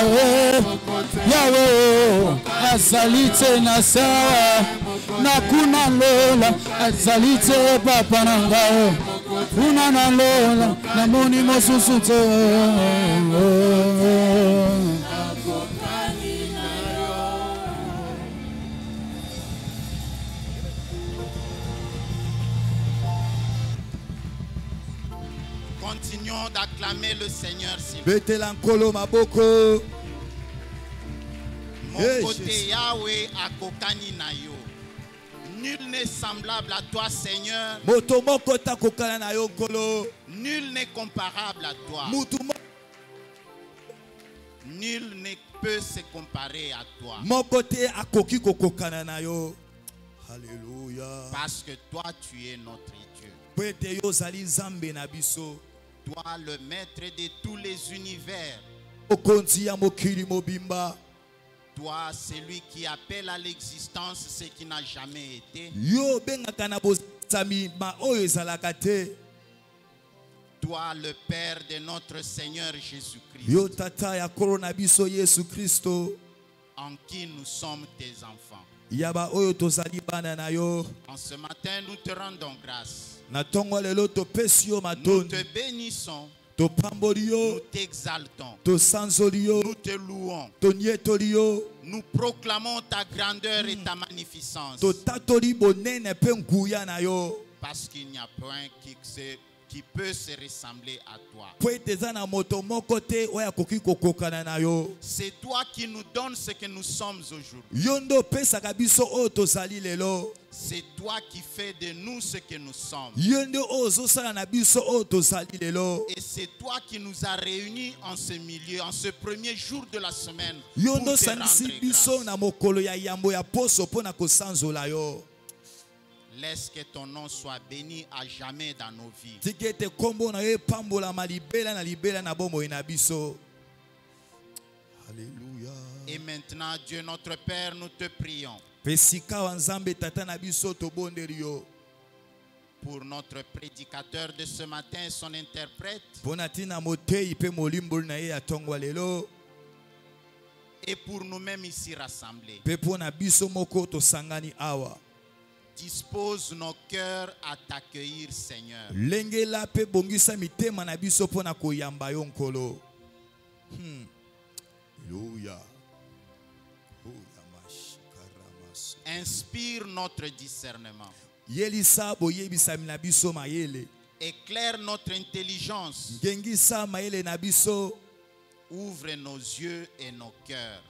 Yahweh, Yahweh, azalite na sawa, na kuna lola, azalite papa nanga, kuna na lola, na moni mosusute. Continuons d'acclamer le Seigneur. Betelankolo maboko. Mon côté Yahweh akokani na yo. Nul n'est semblable à toi, Seigneur. Nul n'est comparable à toi. Nul ne peut se comparer à toi. Alléluia. Parce que toi, tu es notre Dieu. Toi, le maître de tous les univers. Toi, celui qui appelle à l'existence ce qui n'a jamais été. Toi, le Père de notre Seigneur Jésus-Christ, en qui nous sommes tes enfants. En ce matin, nous te rendons grâce. Nous te bénissons. Nous t'exaltons. Nous te louons. Nous proclamons ta grandeur et ta magnificence. Parce qu'il n'y a point qui peut se ressembler à toi. C'est toi qui nous donnes ce que nous sommes aujourd'hui. C'est toi qui fais de nous ce que nous sommes. Et c'est toi qui nous as réunis en ce milieu, en ce premier jour de la semaine, pour te rendre grâce. Laisse que ton nom soit béni à jamais dans nos vies. Alléluia. Et maintenant, Dieu notre Père, nous te prions pour notre prédicateur de ce matin, son interprète, et pour nous-mêmes ici rassemblés. Dispose nos cœurs à t'accueillir, Seigneur. Alléluia. Inspire notre discernement. Éclaire notre intelligence. Ouvre nos yeux et nos cœurs.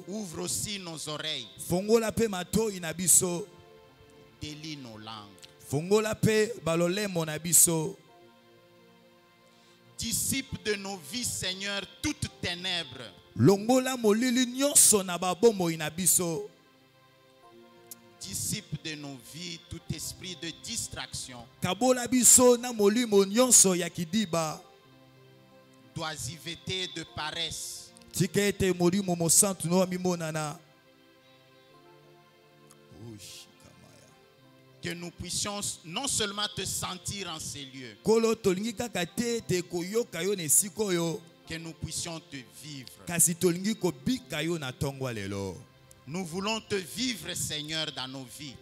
Ouvre aussi nos oreilles. Délie nos langues. Dissipe de nos vies, Seigneur, toute ténèbres. Dissipe de nos vies tout esprit de distraction, d'oisiveté, de paresse. Que nous puissions non seulement te sentir en ces lieux, que nous puissions te vivre. Nous voulons te vivre, Seigneur, dans nos vies.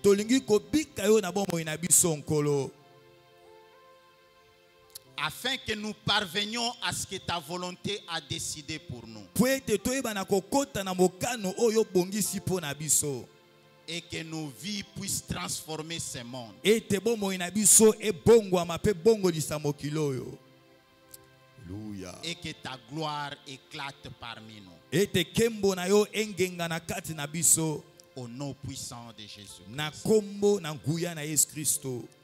Afin que nous parvenions à ce que ta volonté a décidé pour nous. Et que nos vies puissent transformer ce monde. Et que ta gloire éclate parmi nous. Au nom puissant de Jésus.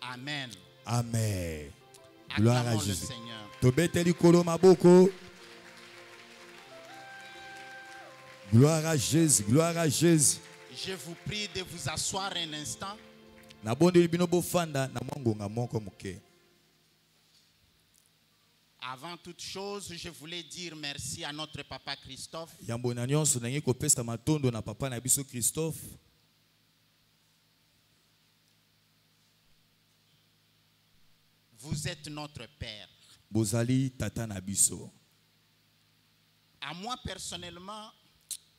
Amen. Amen. Gloire à Jésus. Gloire à Jésus. Gloire à Jésus. Je vous prie de vous asseoir un instant. Avant toute chose, je voulais dire merci à notre papa Christophe. Vous êtes notre Père. À moi personnellement,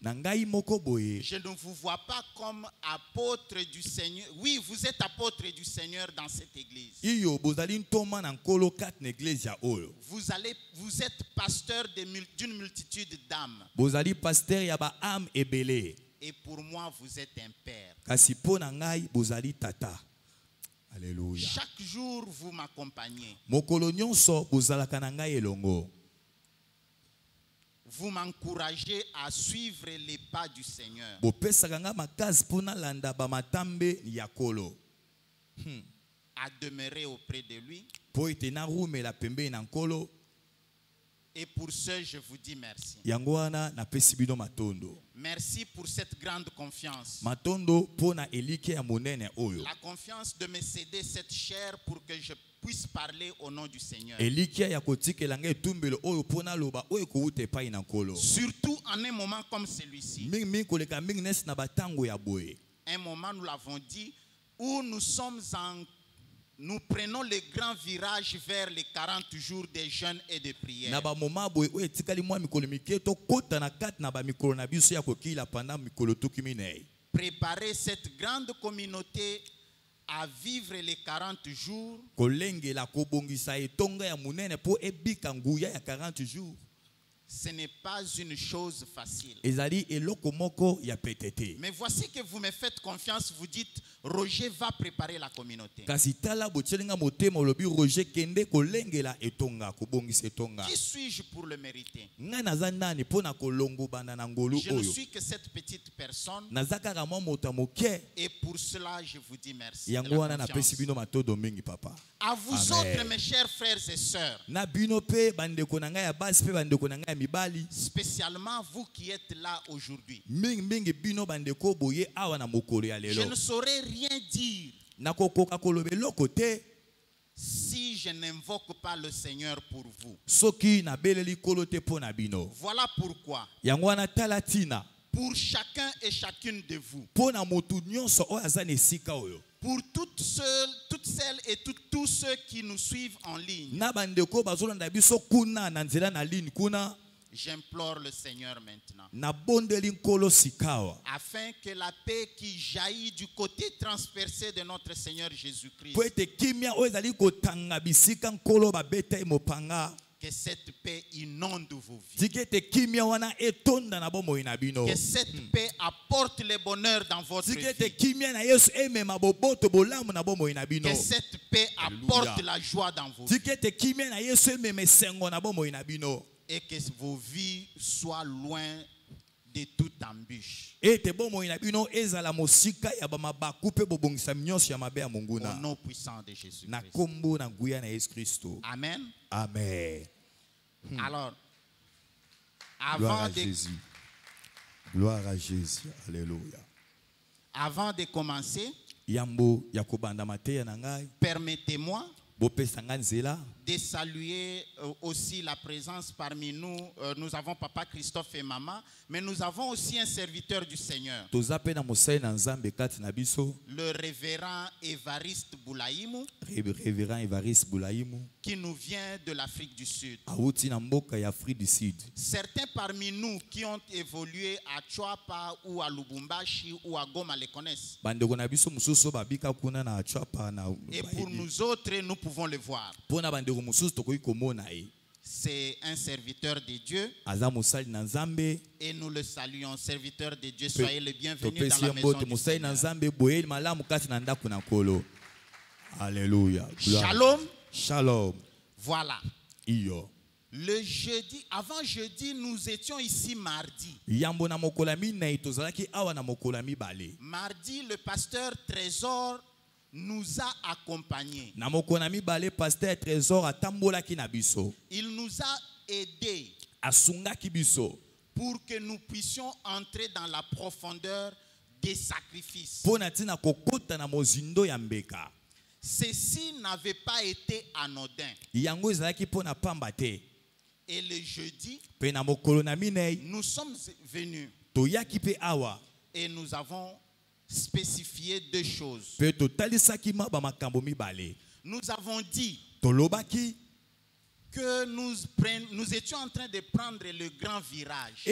je ne vous vois pas comme apôtre du Seigneur. Oui, vous êtes apôtre du Seigneur dans cette église. Vous êtes pasteur d'une multitude d'âmes. Et pour moi, vous êtes un père. Alléluia. Chaque jour, vous m'accompagnez. Vous m'encouragez à suivre les pas du Seigneur. À demeurer auprès de lui. Et pour ce, je vous dis merci. Merci pour cette grande confiance. La confiance de me céder cette chair pour que je puisse parler au nom du Seigneur. Surtout en un moment comme celui-ci. Un moment, nous l'avons dit, où nous prenons le grand virage vers les 40 jours de jeûne et de prière. Préparer cette grande communauté à vivre les 40 jours. Ce n'est pas une chose facile. Mais voici que vous me faites confiance, vous dites, Roger va préparer la communauté. Qui suis-je pour le mériter? Je ne suis que cette petite personne. Et pour cela, je vous dis merci. À vous autres, mes chers frères et sœurs, spécialement vous qui êtes là aujourd'hui, je ne saurais rien dire si je n'invoque pas le Seigneur pour vous. Voilà pourquoi, pour chacun et chacune de vous, pour toutes celles et tous ceux qui nous suivent en ligne, j'implore le Seigneur maintenant, afin que la paix qui jaillit du côté transpercé de notre Seigneur Jésus-Christ, que cette paix inonde vos vies. Que cette paix apporte le bonheur dans votre vie. Que cette paix apporte la joie dans vos vies. Et que vos vies soient loin de toute embûche. Au nom puissant de Jésus-Christ. Amen. Amen. Alors, gloire à Jésus. Gloire à Jésus. Alléluia. Avant de commencer, permettez-moi de saluer aussi la présence parmi nous. Nous avons Papa Christophe et Maman, mais nous avons aussi un serviteur du Seigneur, le révérend Évariste Boulaïmou, qui nous vient de l'Afrique du Sud. Certains parmi nous qui ont évolué à Chwapa ou à Lubumbashi ou à Goma les connaissent. Et pour nous autres, nous pouvons le voir. C'est un serviteur de Dieu. Et nous le saluons, serviteur de Dieu. Soyez le bienvenu dans la maison du Seigneur. Alléluia. Shalom. Shalom. Voilà. Le jeudi, avant jeudi, nous étions ici mardi. Mardi, le pasteur Trésor nous a accompagnés. Il nous a aidés pour que nous puissions entrer dans la profondeur des sacrifices. Ceci n'avait pas été anodin. Et le jeudi, nous sommes venus et nous avons spécifié deux choses. Nous avons dit que nous étions en train de prendre le grand virage.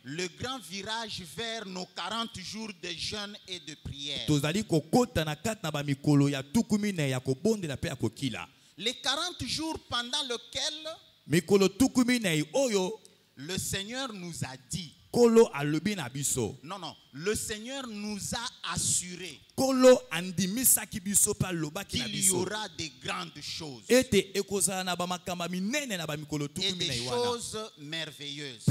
Le grand virage vers nos 40 jours de jeûne et de prière. Les 40 jours pendant lesquels le Seigneur nous a dit. Non, le Seigneur nous a assuré qu'il y aura des grandes choses et des choses merveilleuses.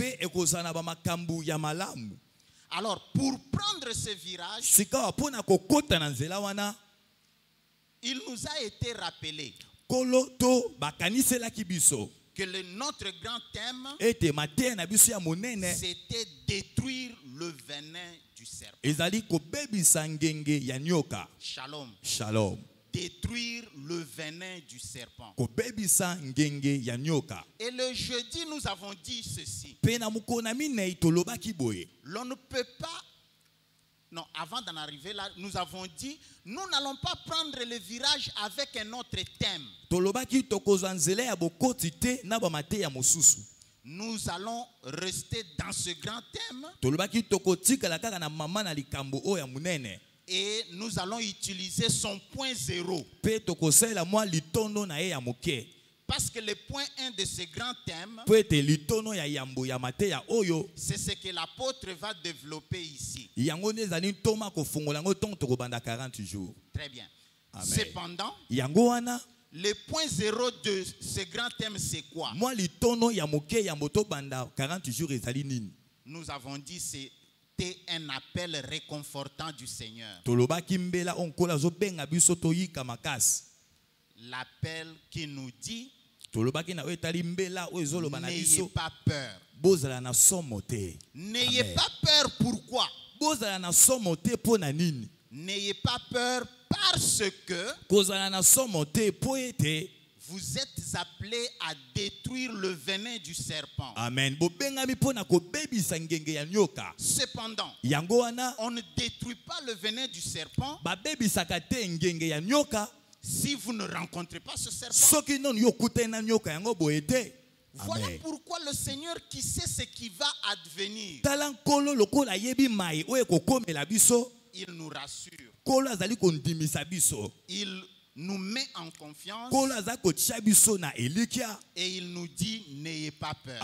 Alors, pour prendre ce virage, il nous a été rappelé que notre grand thème, c'était détruire le venin du serpent. Shalom. Shalom. Détruire le venin du serpent. Et le jeudi, nous avons dit ceci. L'on ne peut pas. Non, avant d'en arriver là, nous avons dit, nous n'allons pas prendre le virage avec un autre thème. Nous allons rester dans ce grand thème. Et nous allons utiliser son point 0. Parce que le point 1 de ce grand thème, c'est ce que l'apôtre va développer ici. Très bien. Amen. Cependant, le point 0 de ce grand thème, c'est quoi? Nous avons dit c'était un appel réconfortant du Seigneur. L'appel qui nous dit, n'ayez pas peur. N'ayez pas peur, pourquoi? N'ayez pas peur parce que vous êtes appelés à détruire le venin du serpent. Amen. Cependant, on ne détruit pas le venin du serpent si vous ne rencontrez pas ce serpent. Voilà pourquoi le Seigneur qui sait ce qui va advenir, il nous rassure. Il nous met en confiance et il nous dit n'ayez pas peur.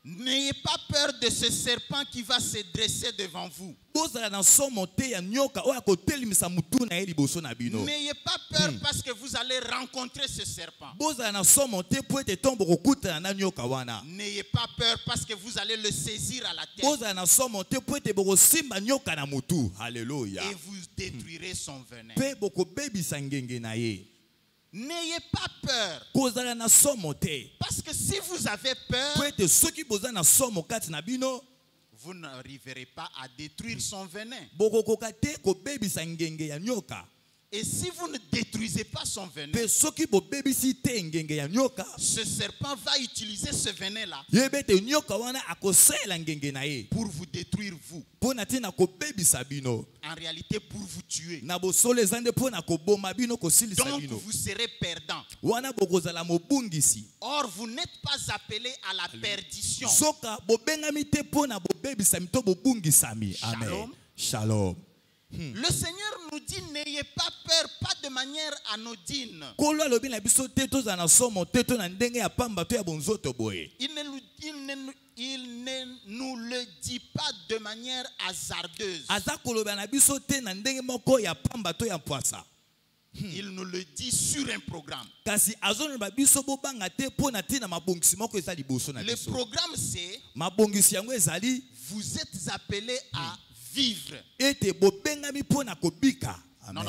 N'ayez pas peur de ce serpent qui va se dresser devant vous. N'ayez pas peur parce que vous allez rencontrer ce serpent. N'ayez pas peur parce que vous allez le saisir à la tête. Alléluia. Et vous détruirez son venin. N'ayez pas peur. Parce que si vous avez peur, vous n'arriverez pas à détruire son venin. Et si vous ne détruisez pas son venin, ce serpent va utiliser ce venin-là pour vous détruire vous. En réalité, pour vous tuer. Donc vous serez perdant. Or, vous n'êtes pas appelé à la perdition. Amen. Shalom. Le Seigneur nous dit n'ayez pas peur, pas de manière anodine. Il ne nous le dit pas de manière hasardeuse. Il nous le dit sur un programme. Le programme c'est vous êtes appelés à vivre. Non.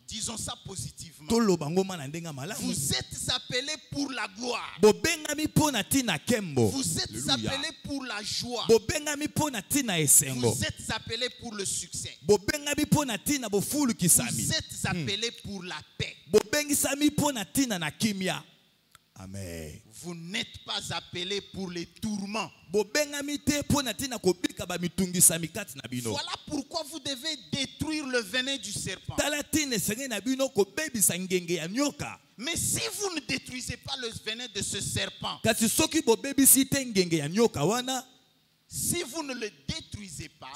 Disons ça positivement. Vous êtes appelés pour la gloire. Vous êtes appelés pour la joie. Vous êtes appelés pour le succès. Vous êtes appelés pour la paix. Amen. Vous n'êtes pas appelés pour les tourments. Voilà pourquoi vous devez détruire le venin du serpent. Mais si vous ne détruisez pas le venin de ce serpent, si vous ne le détruisez pas,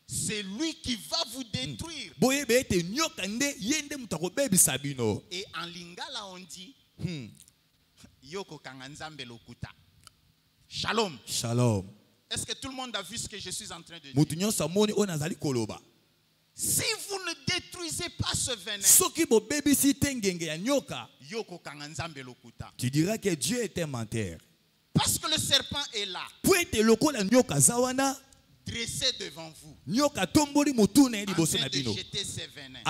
c'est lui qui va vous détruire. Et en lingala on dit Yoko kanganzambe lokuta. Shalom. Shalom. Est-ce que tout le monde a vu ce que je suis en train de dire? Si vous ne détruisez pas ce venin, Yoko kanganzambe lokuta. Tu diras que Dieu est un menteur. Parce que le serpent est là, dressé devant vous, en train de jeter ses venins.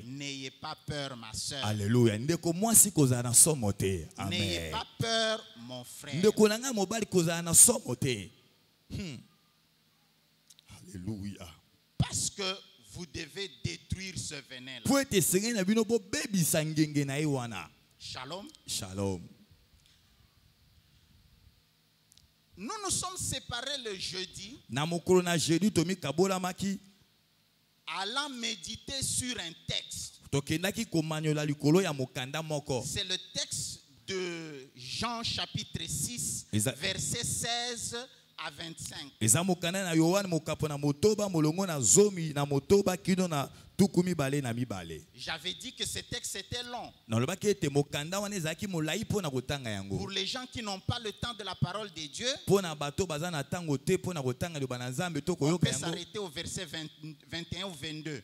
N'ayez pas peur, ma soeur. Alléluia. N'ayez pas peur, mon frère. Alléluia. Parce que vous devez détruire ce venin-là. Shalom. Shalom. Nous nous sommes séparés le jeudi, allant méditer sur un texte. C'est le texte de Jean chapitre 6, verset 16 à 25. J'avais dit que ce texte était long. Pour les gens qui n'ont pas le temps de la parole de Dieu, on peut s'arrêter au verset 21 ou 22.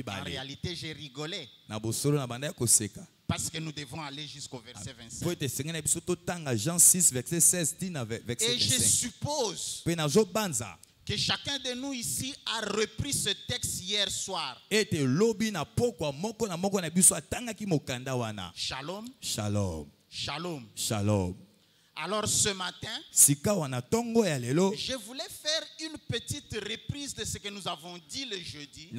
En réalité, j'ai rigolé. Parce que nous devons aller jusqu'au verset 25. Et je suppose que chacun de nous ici a repris ce texte hier soir. Shalom. Shalom. Shalom. Shalom. Alors ce matin, je voulais faire une petite reprise de ce que nous avons dit le jeudi.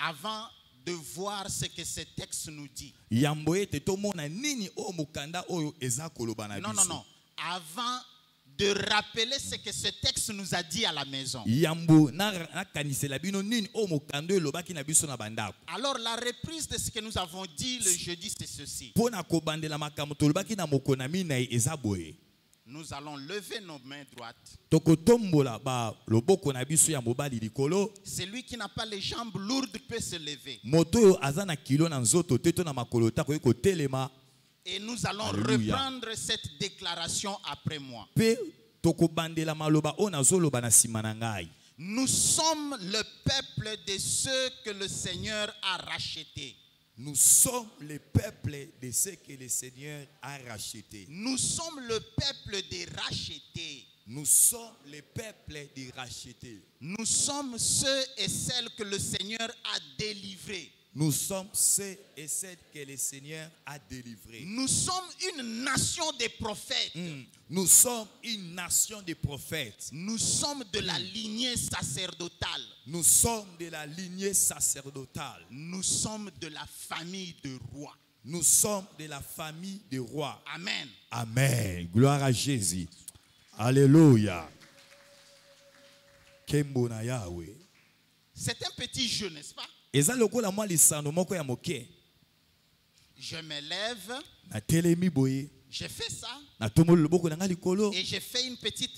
Avant de voir ce que ce texte nous dit. Non. Avant de rappeler ce que ce texte nous a dit à la maison. Alors la reprise de ce que nous avons dit le jeudi, c'est ceci. Nous allons lever nos mains droites. Celui qui n'a pas les jambes lourdes peut se lever. Et nous allons reprendre cette déclaration après moi. Nous sommes le peuple de ceux que le Seigneur a rachetés. Nous sommes le peuple de ceux que le Seigneur a rachetés. Nous sommes le peuple des rachetés. Nous sommes le peuple des rachetés. Nous sommes ceux et celles que le Seigneur a délivrés. Nous sommes ceux et celles que le Seigneur a délivrés. Nous sommes une nation de prophètes. Nous sommes une nation de prophètes. Nous sommes de la lignée sacerdotale. Nous sommes de la lignée sacerdotale. Nous sommes de la famille de rois. Nous sommes de la famille des rois. Amen. Amen. Gloire à Jésus. Alléluia. C'est un petit jeu, n'est-ce pas? Je me lève. Je fais ça. Et je fais une petite...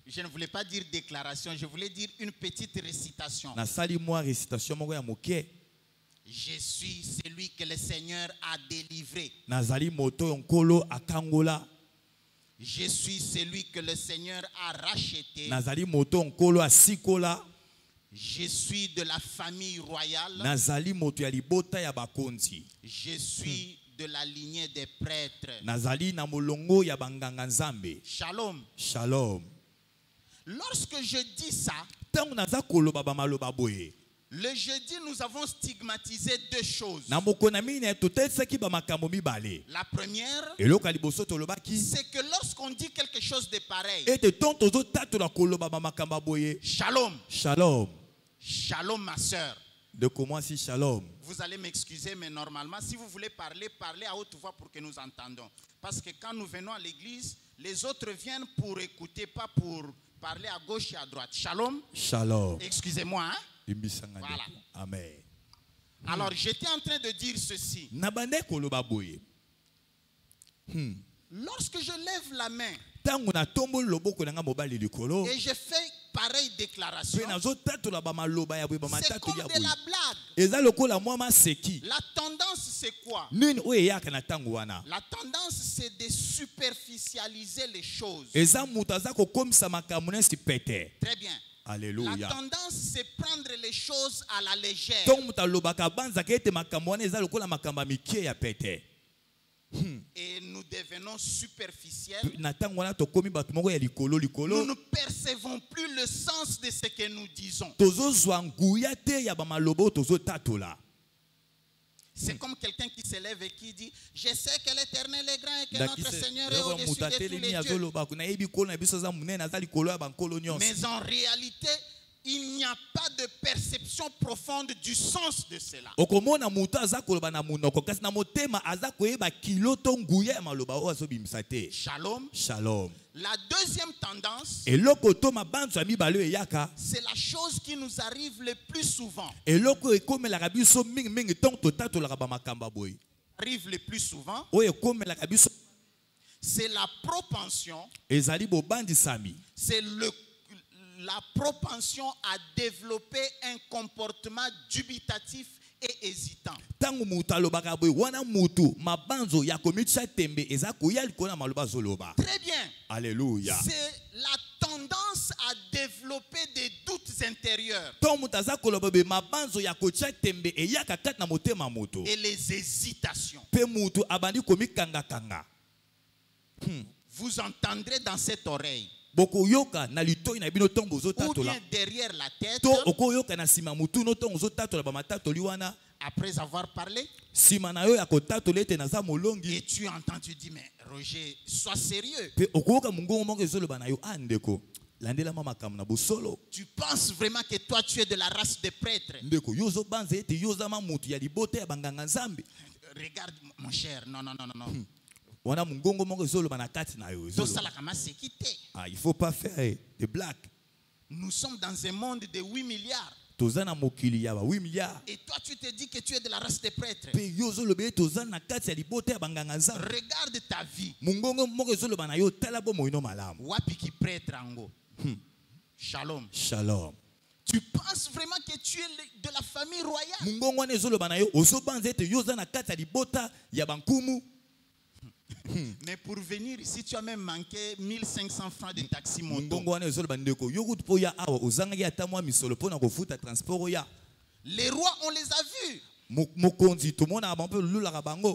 je ne voulais pas dire déclaration, je voulais dire une petite récitation. Je suis celui que le Seigneur a délivré. Je suis celui que le Seigneur a racheté. Je suis de la famille royale. Je suis de la lignée des prêtres. Shalom. Shalom. Lorsque je dis ça, Le jeudi, nous avons stigmatisé deux choses. La première, c'est que lorsqu'on dit quelque chose de pareil, shalom. Shalom. Shalom, ma soeur. De comment si shalom? Vous allez m'excuser, mais normalement, si vous voulez parler, parlez à haute voix pour que nous entendons. Parce que quand nous venons à l'église, les autres viennent pour écouter, pas pour parler à gauche et à droite. Shalom. Shalom. Excusez-moi, hein? Voilà. Amen. Alors, j'étais en train de dire ceci. Lorsque je lève la main et je fais pareille déclaration, c'est comme de la blague. La tendance, c'est quoi? La tendance, c'est de superficialiser les choses. Très bien. Alléluia. La tendance, c'est prendre les choses à la légère. Et nous devenons superficiels. Nous ne percevons plus le sens de ce que nous disons. C'est comme quelqu'un qui se lève et qui dit: je sais que l'Éternel est grand et que notre Seigneur est au-dessus de tous les dieux. Mais en réalité, il n'y a pas de perception profonde du sens de cela. Shalom. Shalom. La deuxième tendance, c'est la chose qui nous arrive le plus souvent. Arrive le plus souvent, c'est la propension. C'est la propension à développer un comportement dubitatif et hésitant. Très bien. Alléluia. C'est la tendance à développer des doutes intérieurs et les hésitations. Vous entendrez dans cette oreille ou bien derrière la tête, après avoir parlé, et tu entends, tu dis: mais Roger, sois sérieux. Tu penses vraiment que toi tu es de la race des prêtres? Regarde mon cher, non. Il ne faut pas faire des blagues. Nous sommes dans un monde de 8 milliards. Et toi tu te dis que tu es de la race des prêtres. Regarde ta vie. Wapiki prêtre ango. Shalom. Shalom. Tu penses vraiment que tu es de la famille royale? Mais pour venir ici, tu as même manqué 1500 francs de taxi moto. Les rois, on les a vus.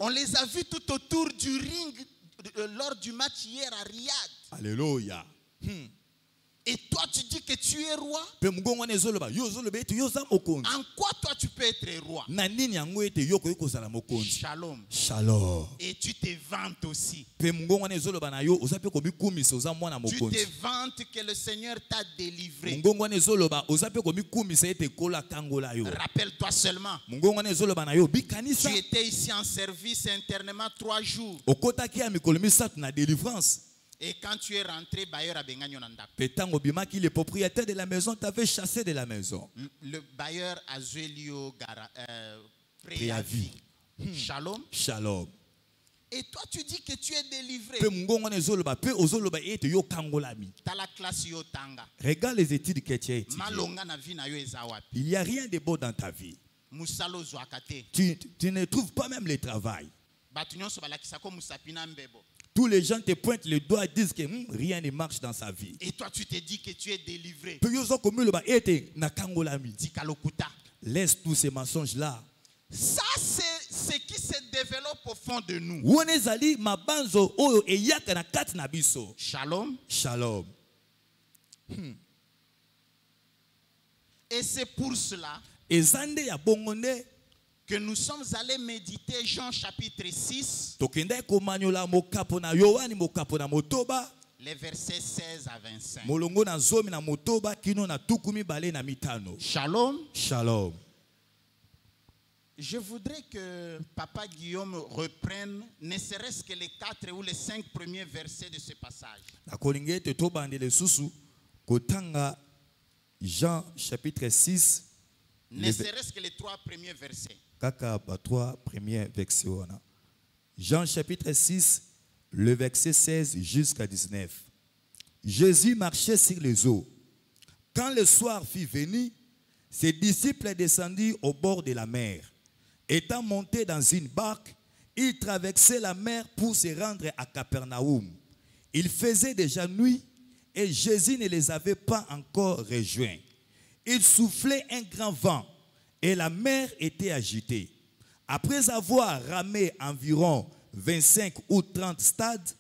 On les a vus tout autour du ring lors du match hier à Riyad. Alléluia. Et toi tu dis que tu es roi. En quoi toi tu peux être roi? Shalom. Shalom. Et tu te vantes aussi. Tu te vantes que le Seigneur t'a délivré. Rappelle-toi seulement, tu étais ici en service internement 3 jours. Et quand tu es rentré, le propriétaire de la maison t'avait chassé de la maison. Le bailleur a joué préavis. Shalom. Shalom. Et toi tu dis que tu es délivré. T'as la classe yotanga. Regarde les études que tu as étudiées. Il n'y a rien de beau dans ta vie. Tu ne trouves pas même le travail. Tous les gens te pointent le doigt et disent que rien ne marche dans sa vie. Et toi tu te dis que tu es délivré. Laisse tous ces mensonges-là. Ça c'est ce qui se développe au fond de nous. Shalom. Shalom. Et c'est pour cela que nous sommes allés méditer Jean chapitre 6, les versets 16 à 25. Shalom. Shalom. Je voudrais que Papa Guillaume reprenne ne serait-ce que les 4 ou les 5 premiers versets de ce passage. Jean chapitre 6. Ne serait-ce que les 3 premiers versets. Jean chapitre 6, le verset 16 jusqu'à 19. Jésus marchait sur les eaux. Quand le soir fut venu, ses disciples descendirent au bord de la mer. Étant montés dans une barque, ils traversaient la mer pour se rendre à Capernaum. Il faisait déjà nuit et Jésus ne les avait pas encore rejoints. Il soufflait un grand vent et la mer était agitée. Après avoir ramé environ 25 ou 30 stades,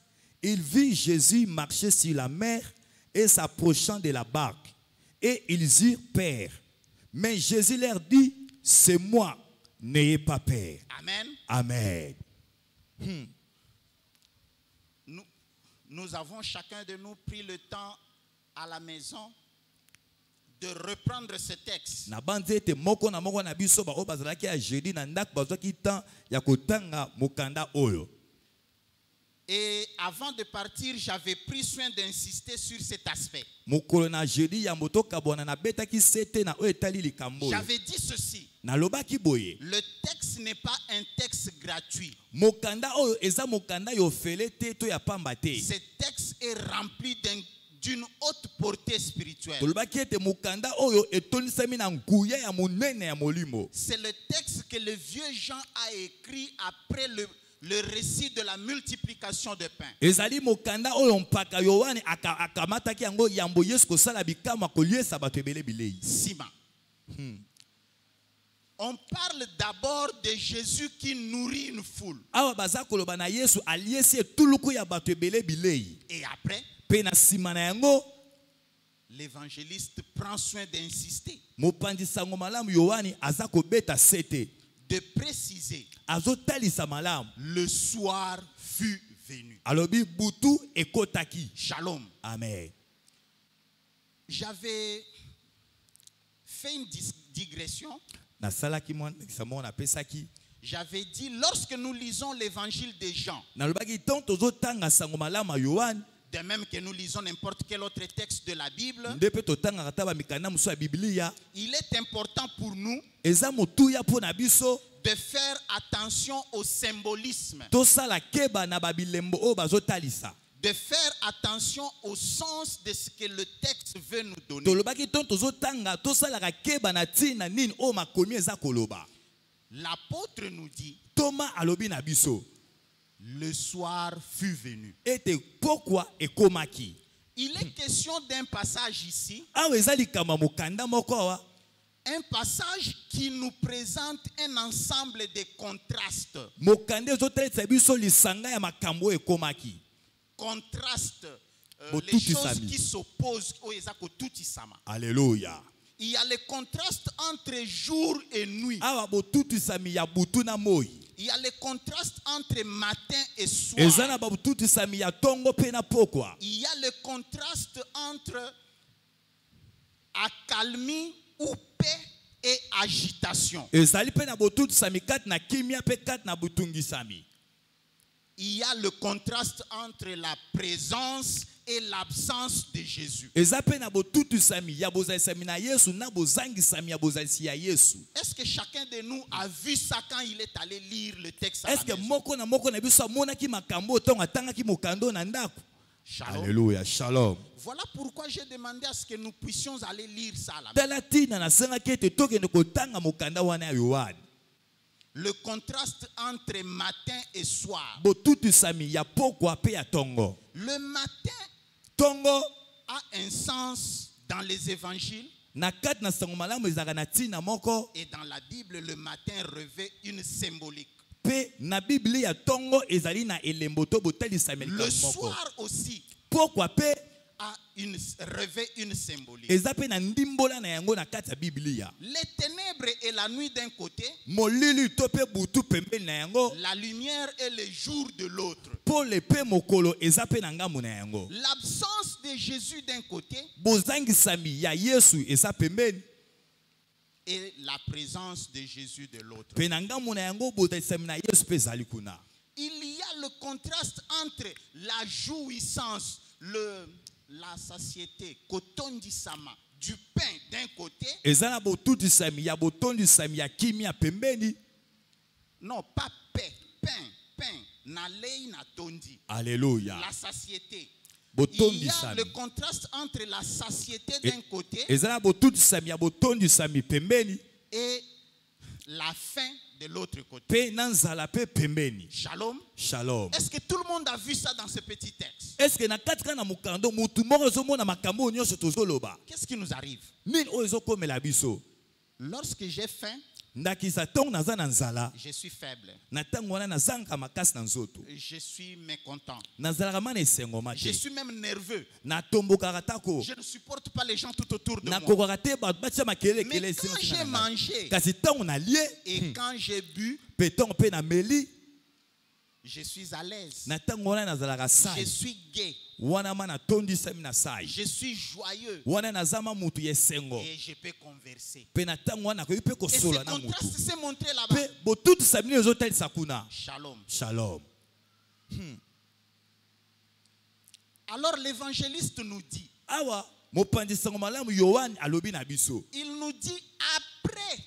il vit Jésus marcher sur la mer et s'approchant de la barque. Et ils eurent peur. Mais Jésus leur dit, c'est moi, n'ayez pas peur. Amen. Amen. Nous avons chacun de nous pris le temps à la maison de reprendre ce texte. Et avant de partir, j'avais pris soin d'insister sur cet aspect. J'avais dit ceci. Le texte n'est pas un texte gratuit. Ce texte est rempli d'une haute portée spirituelle. C'est le texte que le vieux Jean a écrit après le récit de la multiplication de pain. Sima. On parle d'abord de Jésus qui nourrit une foule. Et après, l'évangéliste prend soin d'insister, de préciser, le soir fut venu. Shalom. Amen. J'avais fait une digression. J'avais dit, lorsque nous lisons l'évangile de Jean, de même que nous lisons n'importe quel autre texte de la Bible, il est important pour nous de faire attention au symbolisme, de faire attention au sens de ce que le texte veut nous donner. L'apôtre nous dit, le soir fut venu. Il est question d'un passage ici, un passage qui nous présente un ensemble de contrastes. Contraste, les choses qui s'opposent au Ezako Tutisama. Alléluia. Il y a le contraste entre jour et nuit. Il y a le contraste entre matin et soir. Il y a le contraste entre accalmie ou paix et agitation. Il y a le contraste entre la présence et l'absence de Jésus. Est-ce que chacun de nous a vu ça quand il est allé lire le texte à la maison? Shalom. Alléluia, shalom. Voilà pourquoi j'ai demandé à ce que nous puissions aller lire ça à la maison. Le contraste entre matin et soir. Le matin a un sens dans les évangiles. Et dans la Bible, le matin revêt une symbolique. Le soir aussi revêt une symbolique. Les ténèbres et la nuit d'un côté, la lumière et le jour de l'autre. L'absence de Jésus d'un côté et la présence de Jésus de l'autre. Il y a le contraste entre la jouissance, la satiété, du pain d'un côté. Non, pas pain. Alléluia. La satiété. Il y a le contraste entre la satiété d'un côté et la faim de l'autre côté. Shalom. Shalom. Est-ce que tout le monde a vu ça dans ce petit texte? Qu'est-ce qui nous arrive? Lorsque j'ai faim, je suis faible. Je suis mécontent. Je suis même nerveux. Je ne supporte pas les gens tout autour de moi. Mais quand j'ai mangé et quand j'ai bu, je suis à l'aise. Je suis gai. Je suis joyeux. Et je peux converser. Et ce contraste s'est montré là-bas. Shalom. Shalom. Alors l'évangéliste nous dit. Il nous dit après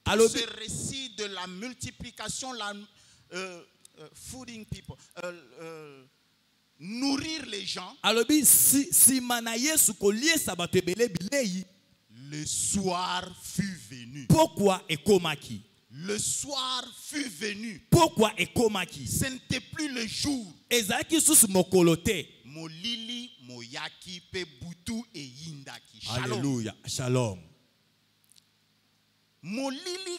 ce récit de la multiplication, feeding people, nourrir les gens. Le soir fut venu. Pourquoi est komaki? Le soir fut venu. Pourquoi est komaki? Ce n'était plus le jour. Ezaki sous mokolote. Molili, moyaki, pe butu et yindaki. Shalom. Alléluia. Shalom. Molili,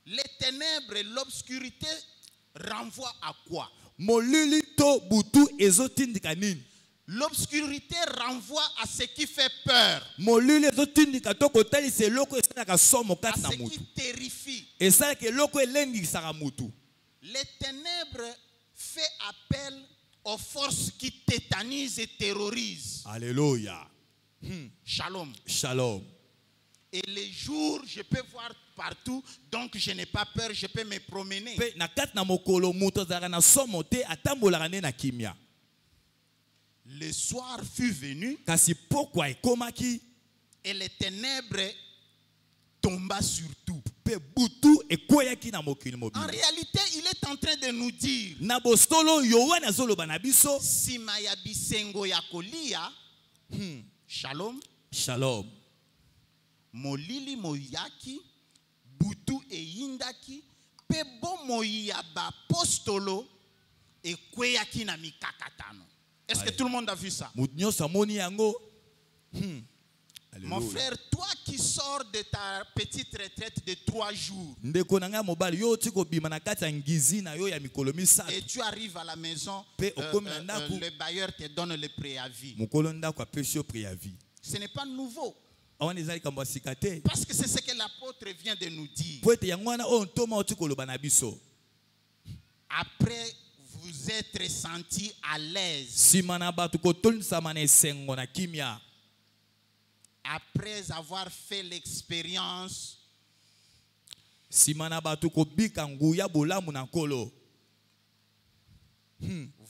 les ténèbres et l'obscurité renvoient à quoi? Molili to butu ezotindika nini? L'obscurité renvoie à ce qui fait peur. À ce qui terrifie. Les ténèbres fait appel aux forces qui tétanisent et terrorisent. Alléluia. Shalom. Shalom. Et les jours, je peux voir partout, donc je n'ai pas peur, je peux me promener. Le soir fut venu et les ténèbres tomba sur tout. En réalité, il est en train de nous dire si mayabisengo yakolia, shalom, shalom, molili moyaki, butu e yindaki, pebo moyaba postolo e kweyaki na mikakatano. Est-ce que tout le monde a vu ça? Mon frère, toi qui sors de ta petite retraite de 3 jours et tu arrives à la maison, le bailleur te donne le préavis. Ce n'est pas nouveau. Parce que c'est ce que l'apôtre vient de nous dire. Après vous êtes senti à l'aise. Après avoir fait l'expérience,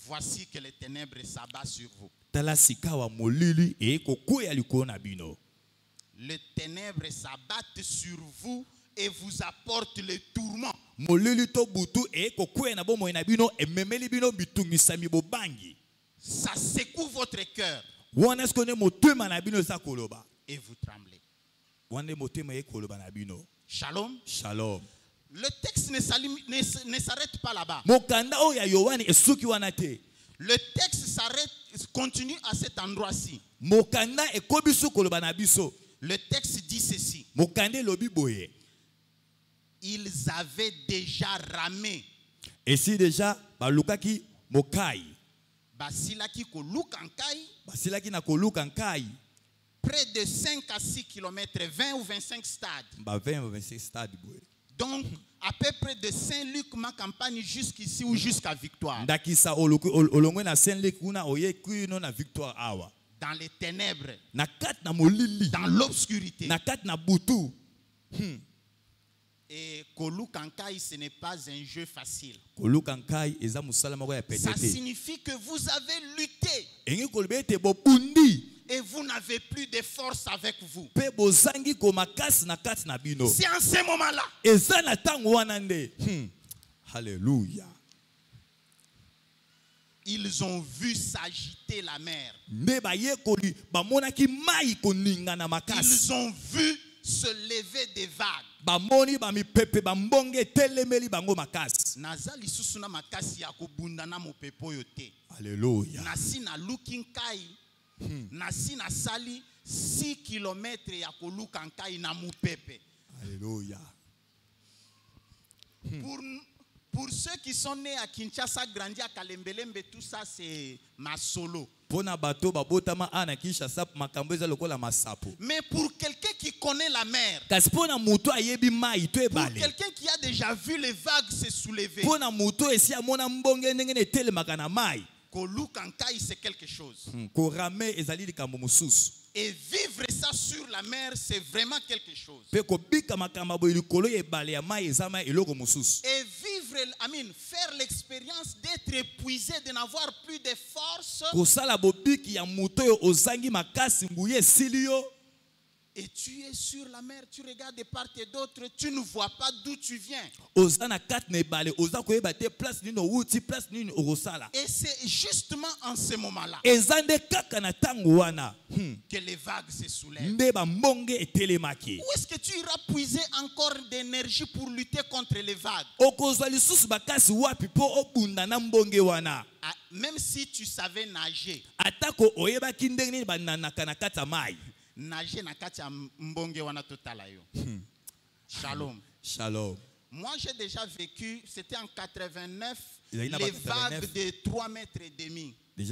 voici que les ténèbres s'abattent sur vous. Les ténèbres s'abattent sur vous et vous apportent le tourment. Ça secoue votre cœur. Et vous tremblez. Shalom. Shalom. Le texte ne s'arrête pas là-bas. Le texte continue à cet endroit-ci. Le texte dit ceci. Ils avaient déjà ramé. Et si déjà, balukaki mokai. basilaki kolukankai. Basilaki na kolukankai. Près de 5 à 6 km, 20 ou 25 stades. 20 ou 25 stades. Donc, à peu près de Saint-Luc, ma campagne jusqu'ici ou jusqu'à Victoire. Dans les ténèbres. Dans l'obscurité. butu. Et Kolukankai, ce n'est pas un jeu facile. Ça signifie que vous avez lutté. Et vous n'avez plus de force avec vous. C'est en ce moment-là. Alléluia. Ils ont vu s'agiter la mer. Ils ont vu se lever des vagues. Alléluia. Nasi na looking kai. Nasi na sali 6 km ya kolukankai na mupepe. Alléluia. Pour ceux qui sont nés à Kinshasa, grandi à Kalembelembe, tout ça c'est ma solo. Mais pour quelqu'un qui connaît la mer, pour quelqu'un qui a déjà vu les vagues se soulever, Kolukankai c'est quelque chose. Et vivre ça sur la mer, c'est vraiment quelque chose. Et vivre, faire l'expérience d'être épuisé, de n'avoir plus de force. Et tu es sur la mer, tu regardes de part et d'autre, tu ne vois pas d'où tu viens. Et c'est justement en ce moment-là que les vagues se soulèvent. Où est-ce que tu iras puiser encore d'énergie pour lutter contre les vagues? Même si tu savais nager. Nager na kati ya mbonge wana totala yo. Shalom. Shalom. Moi j'ai déjà vécu, c'était en 89, les vagues de 3 mètres et demi. Les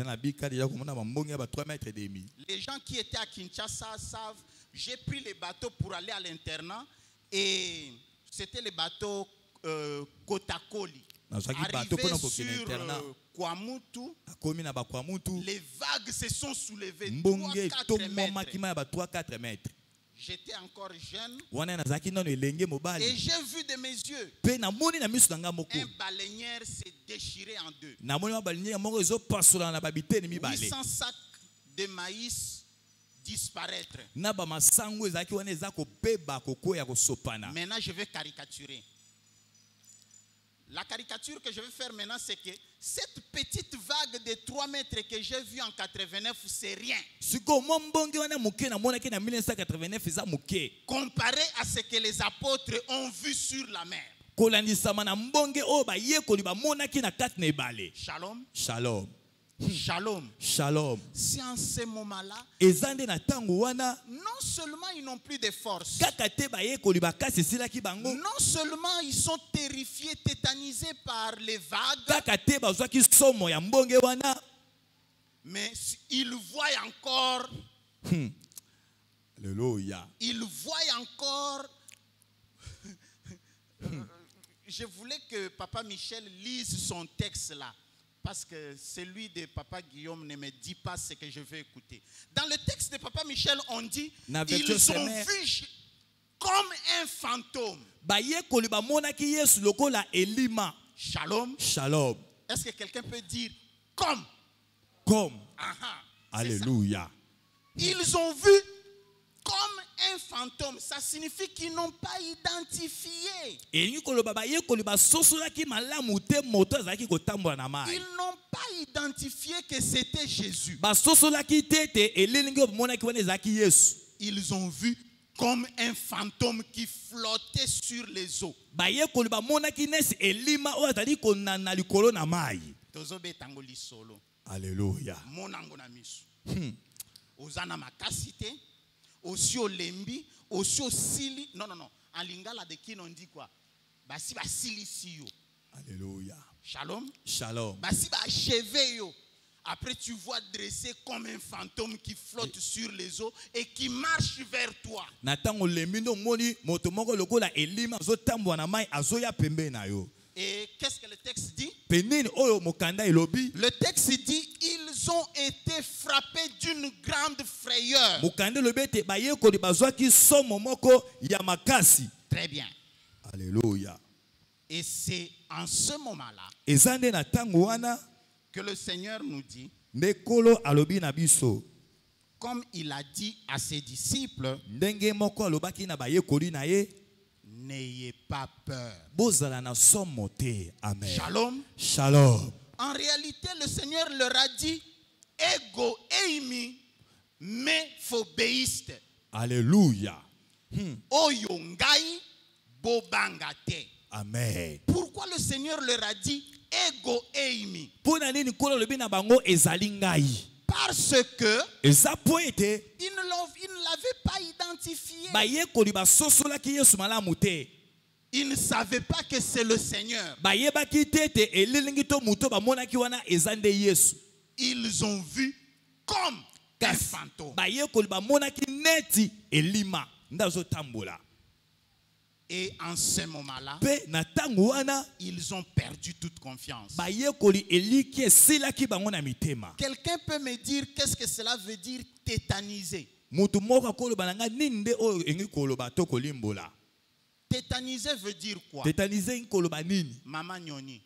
gens qui étaient à Kinshasa savent, j'ai pris les bateaux pour aller à l'internat et c'était les bateaux Kotakoli. Arrivé sur Kwamutu, les vagues se sont soulevées 3-4 mètres. J'étais encore jeune et j'ai vu de mes yeux un baleinière se déchirer en deux. 800 sacs de maïs disparaître. Maintenant je vais caricaturer. La caricature que je vais faire maintenant, c'est que cette petite vague de 3 mètres que j'ai vue en 89, c'est rien. Comparé à ce que les apôtres ont vu sur la mer. Shalom. Shalom. Shalom. Shalom. C'est en ce moment-là, non seulement ils n'ont plus de force, non seulement ils sont terrifiés, tétanisés par les vagues, mais ils voient encore. Alléluia. Ils voient encore. Je voulais que Papa Michel lise son texte là. Parce que celui de Papa Guillaume ne me dit pas ce que je veux écouter. Dans le texte de Papa Michel, on dit ils ont vu comme un fantôme. Shalom. Shalom. Est-ce que quelqu'un peut dire comme? Alléluia. Ils ont vu comme un fantôme. Ça signifie qu'ils n'ont pas identifié. Ils n'ont pas identifié que c'était Jésus. Ils ont vu comme un fantôme qui flottait sur les eaux. Alléluia. Ozana makasite, aussi au lembi, aussi au sili. Non. En lingala de qui on dit quoi? Basi basili si yo. Alléluia. Shalom. Shalom. Basi ba cheve yo. Après, tu vois dressé comme un fantôme qui flotte sur les eaux et qui marche vers toi. Et qu'est-ce que le texte dit? Le texte dit, ils ont été frappés d'une grande frayeur. Très bien. Alléluia. Et c'est en ce moment-là que le Seigneur nous dit, comme il a dit à ses disciples, n'ayez pas peur. Amen. Shalom. Shalom. En réalité, le Seigneur leur a dit, ego eimi me phobéiste. Alléluia. Oyongai bobangate. Amen. Pourquoi le Seigneur leur a dit ego eimi? Parce que ils ne l'avaient pas identifié. Ils ne savaient pas que c'est le Seigneur. Ils ont vu comme un fantôme. Et en ce moment-là, ils ont perdu toute confiance. Quelqu'un peut me dire qu'est-ce que cela veut dire tétaniser? Tétaniser veut dire quoi? Maman Nyoni.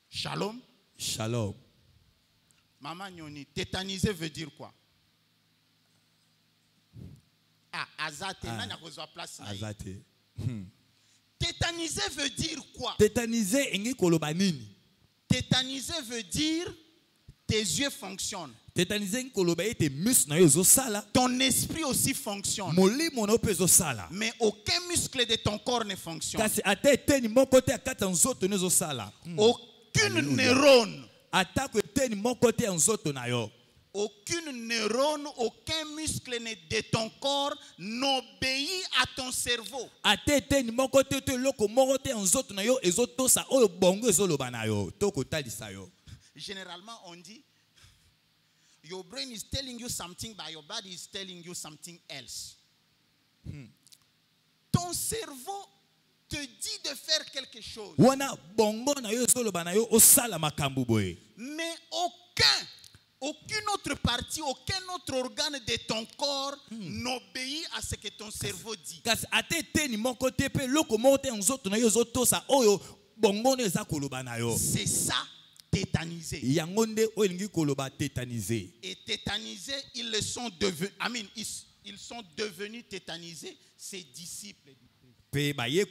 Shalom. Shalom. Maman Nyoni, tétaniser veut dire quoi? Ah, azate, nani akozwa place na. Azate. Tétaniser veut dire quoi? Tétaniser engi koloba nini? Tétaniser veut dire tes yeux fonctionnent. Tétaniser koloba ete muscle na yo zo sala. Ton esprit aussi fonctionne. Molimo na pe zo sala. Mais aucun muscle de ton corps ne fonctionne. Kasi ate ni moko te akata nzoto ne zo sala. Aucune neurone. Atako te ni moko te nzoto na yo. Aucune neurone, aucun muscle de ton corps n'obéit à ton cerveau. Généralement, on dit, your brain is telling you something, but your body is telling you something else. Ton cerveau te dit de faire quelque chose. Mais aucune autre partie, aucun autre organe de ton corps n'obéit à ce que ton cerveau dit. C'est ça, tétaniser. Et tétanisés, ils sont devenus tétanisés, ses disciples. Voilà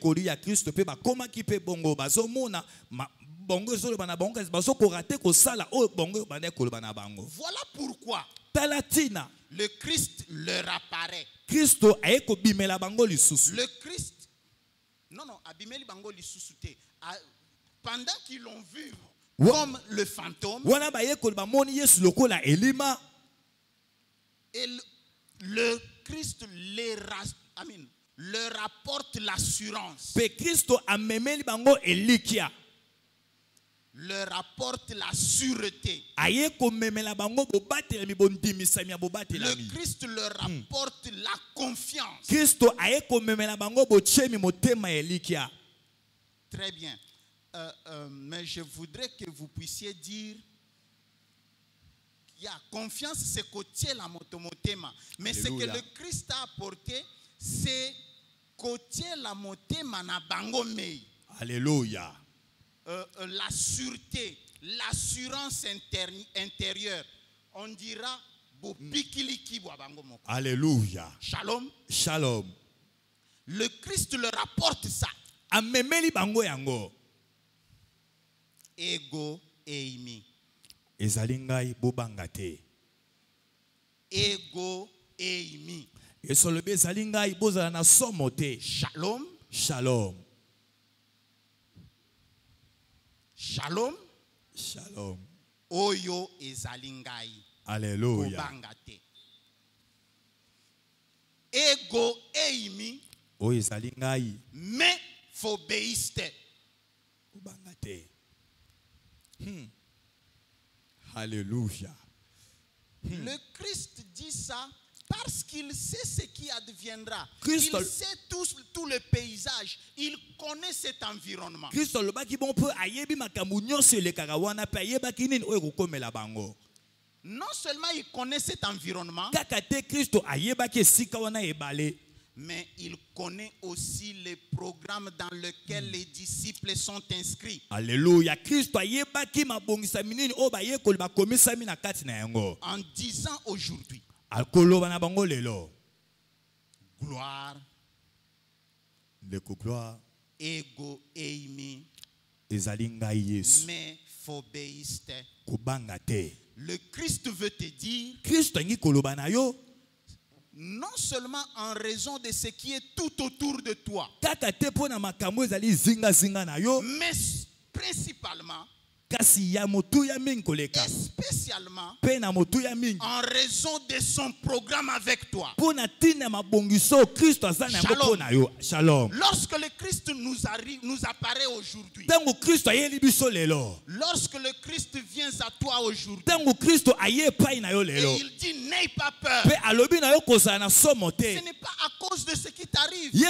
pourquoi le Christ leur apparaît. Le Christ, non, abimeli bango lisusu te. Pendant qu'ils l'ont vu comme le fantôme, et le Christ leur apporte l'assurance. Leur apporte la sûreté. Le Christ leur apporte la confiance. Très bien. Mais je voudrais que vous puissiez dire, il y a confiance, c'est côté la motomotema. Mais ce que le Christ a apporté, c'est côté la motema na bango mei. Alléluia. La sûreté, l'assurance intérieure. On dira Alléluia. Shalom. Shalom. Le Christ leur apporte ça. Amemeli bango yango. Ego eimi. Ezalingai bobangate. Ego eimi. Esolebe ezalingai bozala na somote. Shalom. Shalom. Shalom. Shalom. Oyo ezalingai. Alléluia. Bobangate. Ego eimi. Oyo ezalingai. Me fobeiste. Bobangate. Alléluia. Le Christ dit ça parce qu'il sait ce qui adviendra. Christ, il sait tout le paysage. Il connaît cet environnement. Christ le baki bon peu ayebi makambu nyonso le karawana pe ayebaki nini oyo kokomela bango. Non seulement il connaît cet environnement, mais il connaît aussi les programmes dans lesquels les disciples sont inscrits. Alléluia. En disant aujourd'hui, gloire, ego eimi, mais phobéiste. Le Christ veut te dire, non seulement en raison de ce qui est tout autour de toi, mais principalement, et spécialement en raison de son programme avec toi. Shalom. Lorsque le Christ nous apparaît aujourd'hui, lorsque le Christ vient à toi aujourd'hui, et il dit n'aie pas peur, ce n'est pas à cause de ce qui t'arrive, mais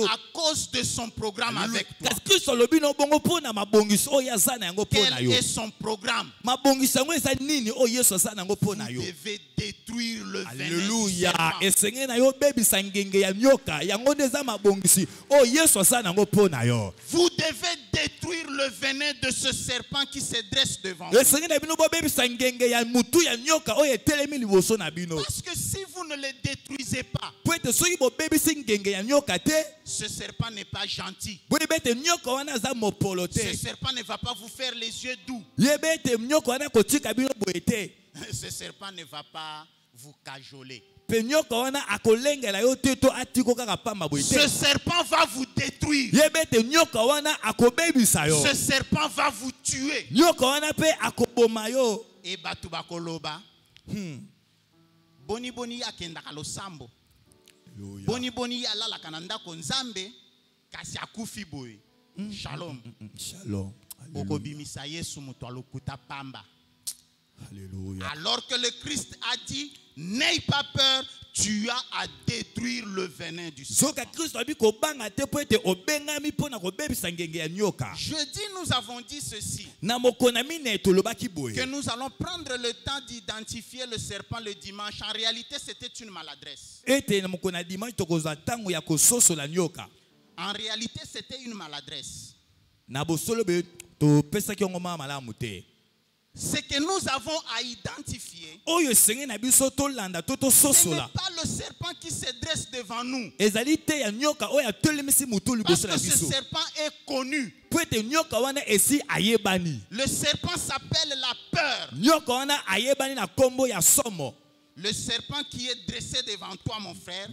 à cause de son programme avec toi. Quel est son programme? Vous devez détruire le venin du serpent. Vous devez détruire le venin de ce serpent qui se dresse devant vous. Parce que si vous ne le détruisez pas, ce serpent n'est pas gentil. Ce serpent ne va pas vous faire les yeux doux. Ce serpent ne va pas vous cajoler. Ce serpent va vous détruire. Ce serpent va vous tuer. Et batubakoloba. Boni boni yakenda kalosambo. Boni boni yalala kananda konzambe kasi akufi boy. Shalom. Shalom. Okobimisa Yesu mutu alokuta pamba. Alléluia. Alors que le Christ a dit, n'aie pas peur, tu as à détruire le venin du serpent. Jeudi, nous avons dit ceci, que nous allons prendre le temps d'identifier le serpent le dimanche. En réalité, c'était une maladresse. En réalité, c'était une maladresse. Ce que nous avons à identifier, ce n'est pas le serpent qui se dresse devant nous. Parce que ce serpent est connu. Le serpent s'appelle la peur. Le serpent qui est dressé devant toi, mon frère.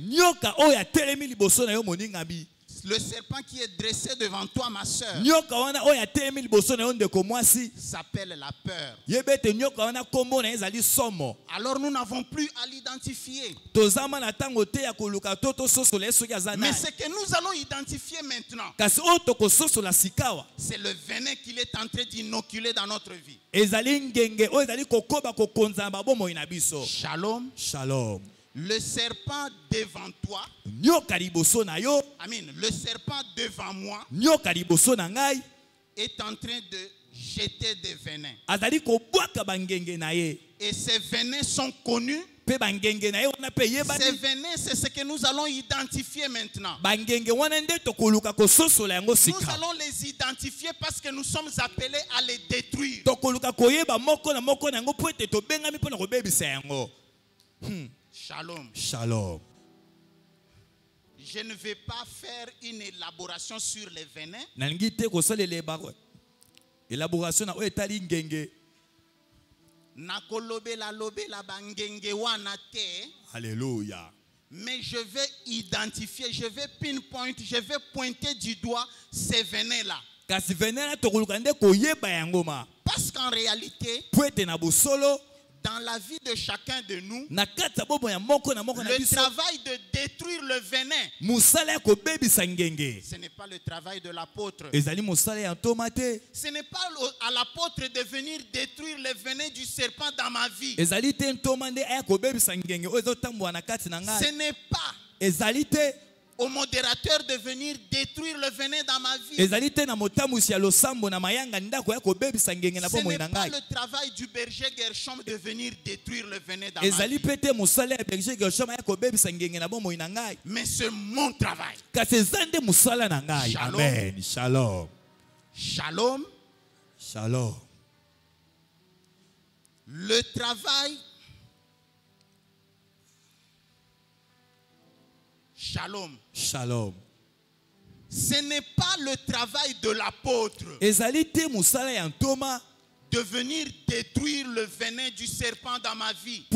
Le serpent qui est dressé devant toi, ma soeur, s'appelle la peur. Alors nous n'avons plus à l'identifier. Mais ce que nous allons identifier maintenant, c'est le venin qu'il est en train d'inoculer dans notre vie. Shalom. Shalom. Le serpent devant toi, Amen. Le serpent devant moi est en train de jeter des venins. Et ces venins sont connus. Ces venins, c'est ce que nous allons identifier maintenant. Nous allons les identifier parce que nous sommes appelés à les détruire. Shalom. Shalom. Je ne vais pas faire une élaboration sur les venins. Alléluia. Mais je vais identifier, je vais pinpoint, je vais pointer du doigt ces venins-là. Parce qu'en réalité, dans la vie de chacun de nous, le travail de détruire le venin, ce n'est pas le travail de l'apôtre. Ce n'est pas à l'apôtre de venir détruire le venin du serpent dans ma vie. Ce n'est pas au modérateur de venir détruire le venin dans ma vie. Ce n'est pas le travail du berger Gershom de venir détruire le venin dans ma vie. Mais c'est mon travail. Amen. Shalom. Shalom. Shalom. Le travail. Shalom. Shalom. Ce n'est pas le travail de l'apôtre de venir détruire le venin du serpent dans ma vie.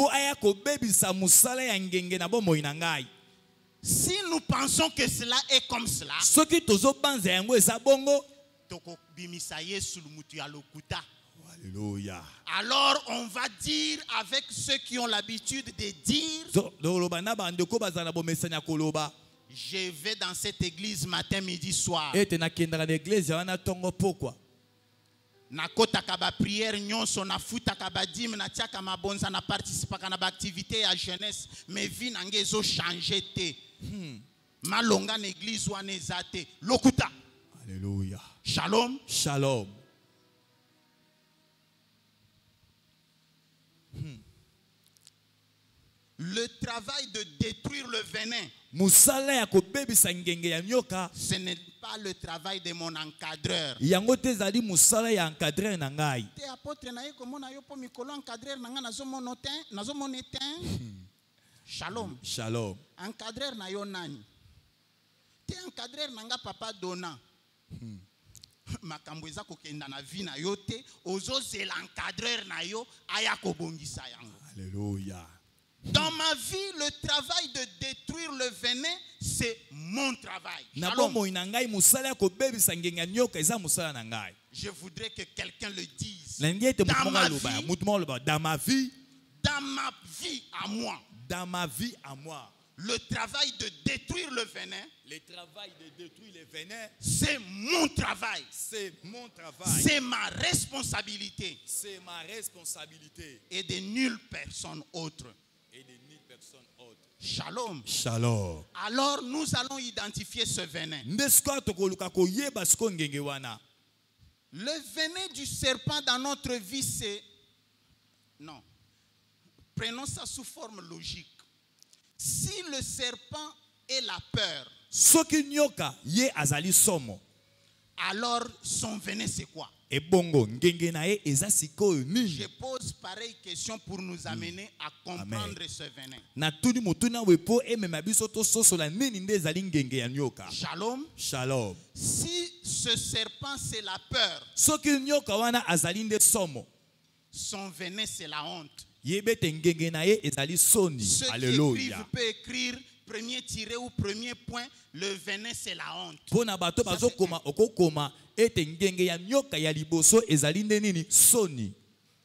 Si nous pensons que cela est comme cela, Alléluia. Alors on va dire avec ceux qui ont l'habitude de dire, je vais dans cette église matin, midi, soir. Nakotaka ba prière nyonso na futaka ba dim na tiaka mabonza na participaka na ba activité ya jeunesse, mais vie nange ezo changer te. Malonga na église wana ezate. Lokuta. Alléluia. Shalom. Shalom. Le travail de détruire le venin, ce n'est pas le travail de mon encadreur. Shalom. Shalom. Encadreur na yo nani? Te encadreur nanga papa dona. Makambo eza kokenda na vie na yo te, ozozela encadreur na yo aya kobongisa yango. Alléluia. Dans ma vie, le travail de détruire le venin, c'est mon travail. Je voudrais que quelqu'un le dise. Dans ma vie à moi. Dans ma vie à moi. Le travail de détruire le venin. C'est mon travail. C'est mon travail. C'est ma responsabilité. C'est ma responsabilité. Et de nulle personne autre. Shalom. Shalom. Alors nous allons identifier ce venin. Le venin du serpent dans notre vie, c'est... Non. Prenons ça sous forme logique. Si le serpent est la peur, alors son venin c'est quoi? Je pose pareille question pour nous amener à comprendre ce venin. Shalom. Shalom. Si ce serpent c'est la peur, son venin c'est la honte. Ceux qui écrivent peuvent écrire premier tiré ou premier point, le venin c'est la honte.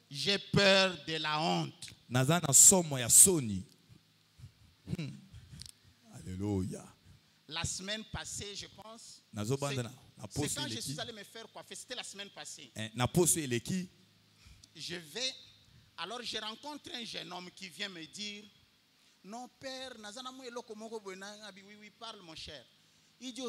J'ai peur de la honte. Alléluia. La semaine passée, je pense, c'est quand je suis allé me faire coiffer, c'était la semaine passée. Alors je rencontre un jeune homme qui vient me dire, non père, oui, parle mon cher. Il dit,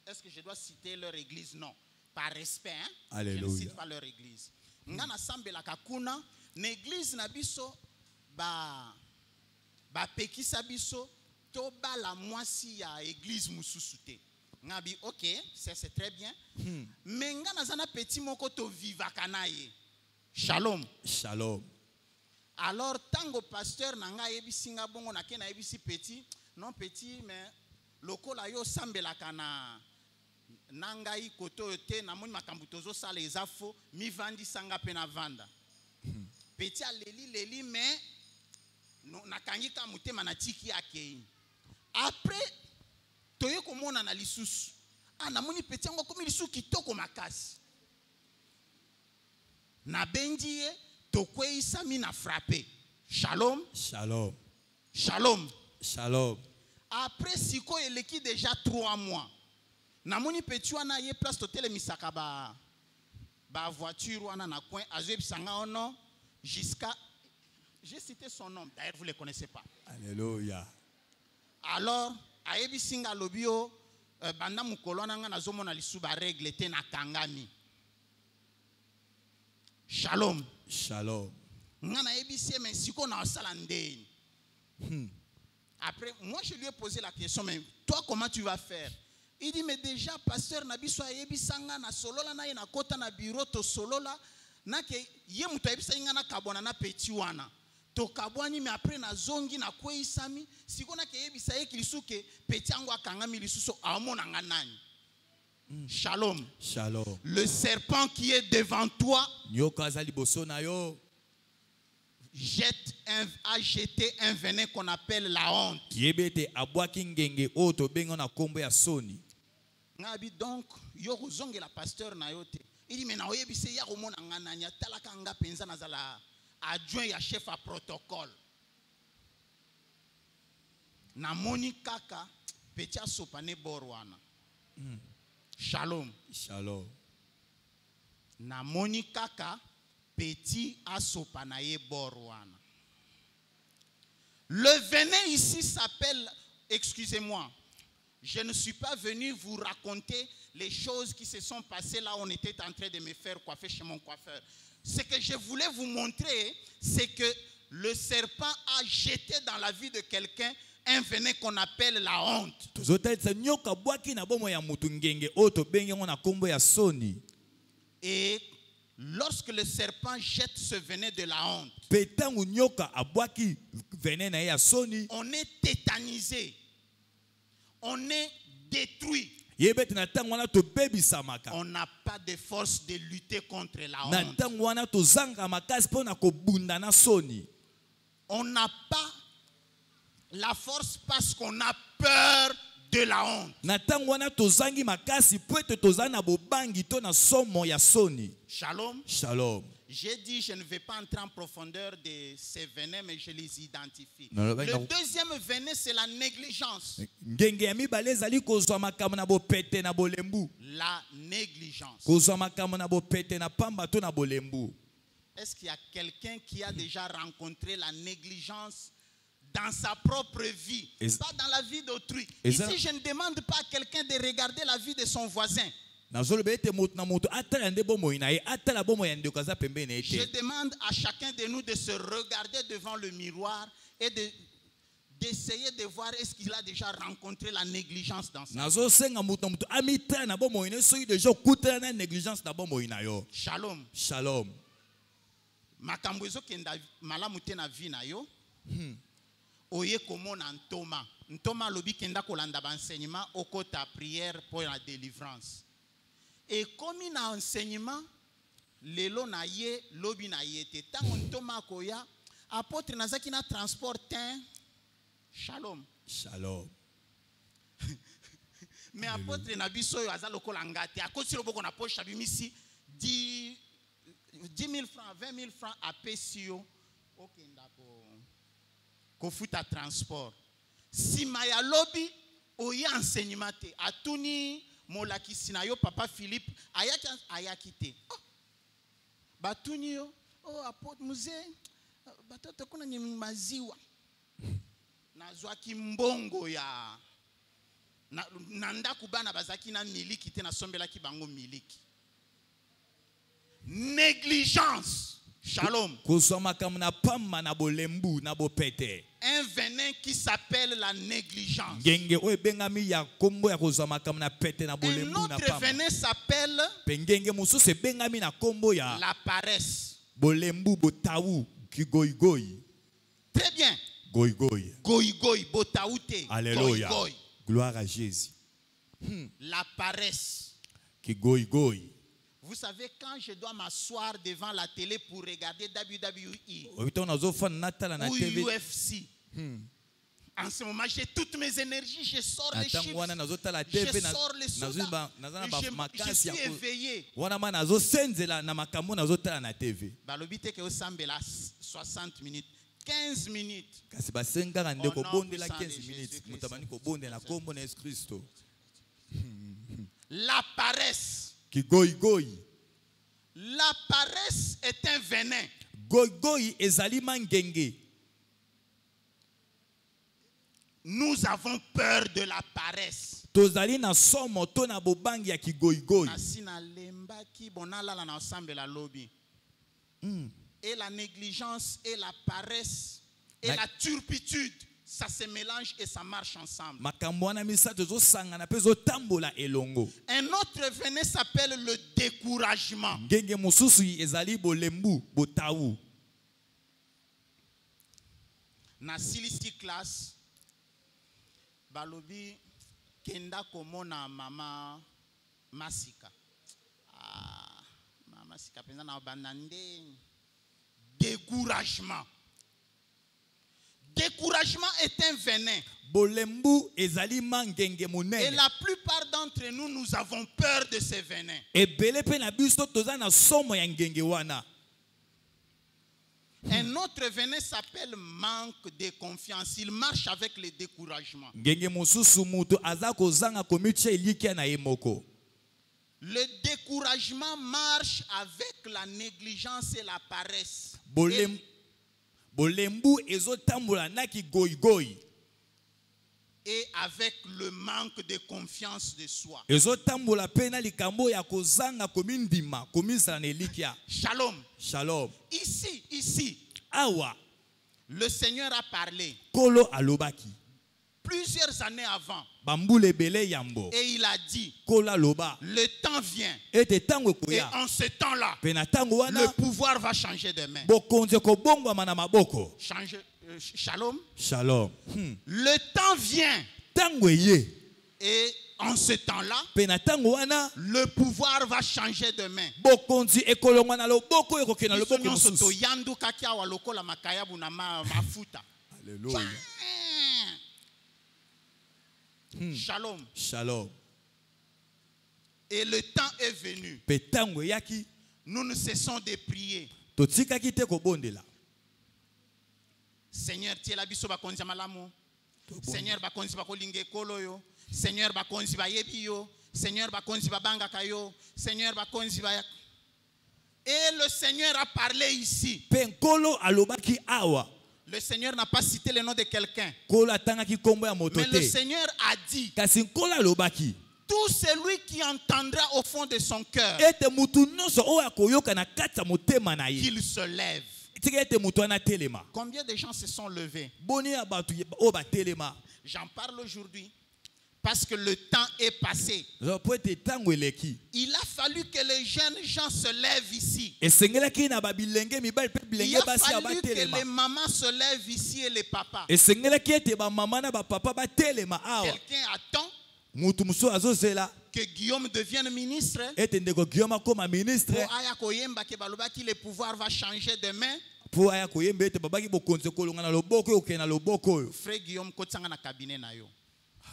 est-ce que je dois citer leur église? Non, par respect, hein? Alléluia. Je ne cite pas leur église. Ngana sambela kakuna, l'église nabiso ba pekisa biso to ba la mwasi ya église mususute. Ngabi OK, c'est très bien. Mais ngana zana petit moko to vivaka naye. Shalom. Shalom. Alors tango pasteur nanga yebisinga bongo na kena yebisi petit, non petit mais lokola yo sambela kana nangai koto te na moni makambu tozo sala ezafo mi vandi sanga pena vanda. Petit leli mais nakangika mutema na tiki yake. Après toye komona na lisusu. Na moni petit ngo komi lisusu kitoko makasi. Na bendiye Tokweyisa mina frappé. Shalom. Shalom. Shalom. Shalom. Après siko eleki déjà 3 mois. Namoni petit wana ye place totel misaka ba voiture wana na coin azwe bisanga ono jusqu'à j'ai cité son nom d'ailleurs vous le connaissez pas. Alléluia. Alors ayebi singa lobio banda mukolo nanga nazomona lisuba règle te na kangami. Shalom. Shalom. Ngana yebi se men siko na osala ndeni. Après, moi je lui ai posé la question, mais toi comment tu vas faire? Il dit, mais déjà, pasteur Nabiso ayebi sanga na solola na yena kota na bureau to solola na ke ye muto ayebi sanga na kabwana na peti wana. To kabwani mais après na zongi na kwe isami siko na ke yebi sa ye kilisuke peti yango akangami lisuso amona nganani. Shalom. Shalom. Le serpent qui est devant toi a jeté un venin qu'on appelle la honte. Donc, yo zonge la pasteur na yote. Il dit mais na oyebi se ya komona ngananya talaka nga penza nazala adjoint ya chef à protocole. Na moni kaka petia sopane borwana. Shalom. Shalom. Na moni kaka petit asopanaye borwana. Le venin ici s'appelle, excusez-moi, je ne suis pas venu vous raconter les choses qui se sont passées là où on était en train de me faire coiffer chez mon coiffeur. Ce que je voulais vous montrer, c'est que le serpent a jeté dans la vie de quelqu'un un venin qu'on appelle la honte. Et lorsque le serpent jette ce venin de la honte, on est tétanisé, on est détruit. On n'a pas de force de lutter contre la honte. On n'a pas la force parce qu'on a peur de la honte. Shalom. Shalom. J'ai dit je ne vais pas entrer en profondeur de ces venins, mais je les identifie. Le deuxième venin, c'est la négligence. La négligence. Est-ce qu'il y a quelqu'un qui a déjà rencontré la négligence dans sa propre vie, pas dans la vie d'autrui? Ici, je ne demande pas à quelqu'un de regarder la vie de son voisin. Je demande à chacun de nous de se regarder devant le miroir et d'essayer de voir est-ce qu'il a déjà rencontré la négligence dans sa vie. Shalom. Shalom. Makambo ezokenda malamu te na vie na yo. Oye komona ntoma lobi kenda kolanda ba enseignement okota prière pour la délivrance. Et comme il a enseignement, lelo na ye, lobi na ye te. Tango ntoma koya, apôtre nazaki na transport. Shalom. Shalom. Mais apôtre na biso yo azalo kolangate. Akosi loboko na poche abimisi 10 000 francs, 20 000 francs à Pesio. Ok, ko futa transport. Si maya lobi oya enseignement te. Atuni molaki sinayo papa Philippe ayaki te. Oh. Batuni yo. Oh apôtre musée. Batoto kuna ni maziwa. Nazwaki mbongo ya nanda kubana bazaki na miliki te na sombelaki bango miliki. Négligence. Shalom. Un venin qui s'appelle la négligence. Un autre venin s'appelle la paresse. Très bien. Goï, botaoute. Alléluia. Gloire à Jésus. La paresse. Vous savez, quand je dois m'asseoir devant la télé pour regarder WWE ou UFC, En ce moment, j'ai toutes mes énergies, je sors les chiffres, je sors les sodas, je suis éveillé. Balobite que osambe la 60 minutes, 15 minutes. La paresse. La paresse est un venin. Nous avons peur de la paresse. Et la négligence et la paresse et la turpitude, ça se mélange et ça marche ensemble. Un autre venin s'appelle le découragement. Na silisi classe balobi kenda komona mama Masika. Mama Masika penza na bandande. Découragement. Découragement est un venin. Et la plupart d'entre nous, nous avons peur de ces venins. Un autre venin s'appelle manque de confiance. Il marche avec le découragement. Le découragement marche avec la négligence et la paresse. Et avec le manque de confiance de soi. Shalom. Shalom. Ici. Awa. Le Seigneur a parlé. Plusieurs années avant. Et il a dit, le temps vient. Et en ce temps-là, le pouvoir va changer de main. Shalom. Shalom. Le temps vient. Et en ce temps-là, le pouvoir va changer de main. Alléluia. Shalom. Shalom. Et le temps est venu. Nous ne cessons de prier. Seigneur, tu es la biso bakonzi malamu. Seigneur, bakonzi bakolinge kolo yo. Seigneur, bakonzi bayebi yo. Seigneur, bakonzi babanga kayo. Seigneur, bakonzi ba. Et le Seigneur a parlé ici. Le Seigneur n'a pas cité le nom de quelqu'un. Mais le Seigneur a dit, tout celui qui entendra au fond de son cœur, qu'il se lève. Combien de gens se sont levés? J'en parle aujourd'hui. Parce que le temps est passé. Il a fallu que les jeunes gens se lèvent ici. Il a fallu que les mamans se lèvent ici et les papas. Quelqu'un attend que Guillaume devienne ministre. Le pouvoir va changer de main. Frère Guillaume, cabinet na yo.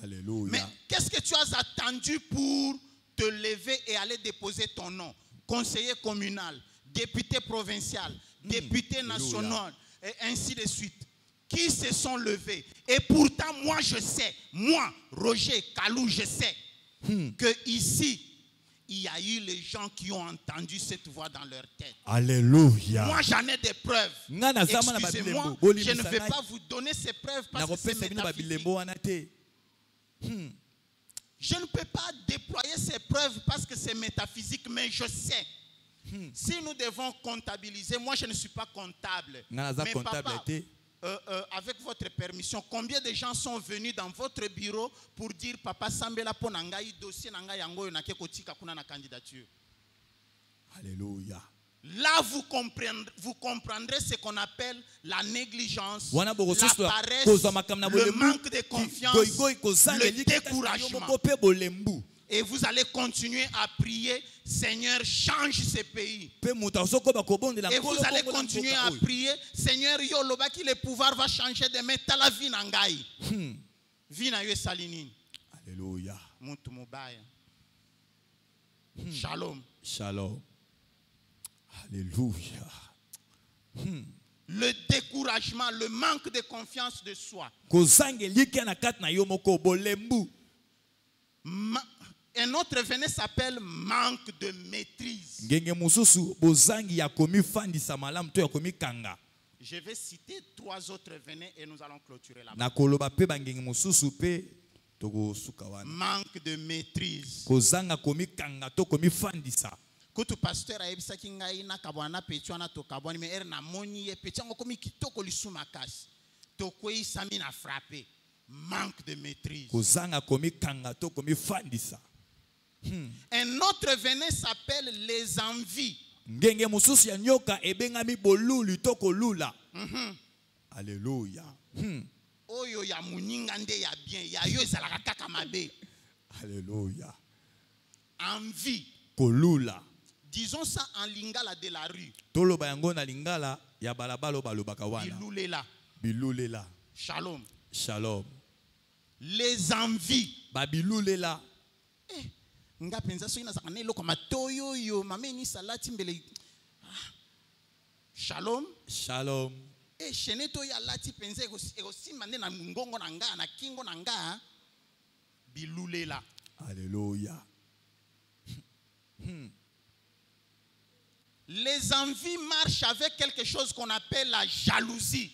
Alléluia. Mais qu'est-ce que tu as attendu pour te lever et aller déposer ton nom? Conseiller communal, député provincial, député national, et ainsi de suite. Qui se sont levés? Et pourtant, moi je sais, moi, Roger Kalou, je sais que ici, il y a eu les gens qui ont entendu cette voix dans leur tête. Alléluia. Moi, j'en ai des preuves. Excusez-moi, je ne vais pas vous donner ces preuves parce que c'est métaphysique. Je ne peux pas déployer ces preuves parce que c'est métaphysique, mais je sais. Si nous devons comptabiliser, moi je ne suis pas comptable. Mais papa, avec votre permission, combien de gens sont venus dans votre bureau pour dire Papa Sambela Ponangai, dossier Nangai Yango Nake Kotika Kuna na candidature? Alléluia. Là, vous comprendrez ce qu'on appelle la négligence, la paresse, le manque de confiance, le découragement. Et vous allez continuer à prier Seigneur, change ce pays. Et vous allez continuer à prier. Seigneur, yo lobaki le pouvoir va changer demain. Tala vie nangai. Vie na yo salinini. Alléluia. Muntu mubaya. Shalom. Shalom. Alléluia. Le découragement, le manque de confiance de soi. Un autre venin s'appelle manque de maîtrise. Je vais citer 3 autres venins et nous allons clôturer là-bas. Manque de maîtrise. Kutu pasteur ayebisaki ngai na kabwana pecho na to kabwani me na moni ye pecho ngo komi kitoko lisuma kasi to kwei sami na frappé. Manque de maîtrise. Un autre venin s'appelle les envies. Alléluia. Oyo ya muninga nde ya bien ya yo ezalaka kaka mabe. Alléluia. Envie. Kolula. Disons ça en lingala de la rue. Toloba yango na lingala ya balabalo balobaka wana. Bilulela. Bilulela. Shalom. Shalom. Les envies. Babilulela. Nga penza so ina sakane loko matoyo yo mameni salati mbele. Shalom. Shalom. Sheneto ya lati penza ego simande na ngongo na nga na kingo na nga. Bilulela. Alléluia. Les envies marchent avec quelque chose qu'on appelle la jalousie.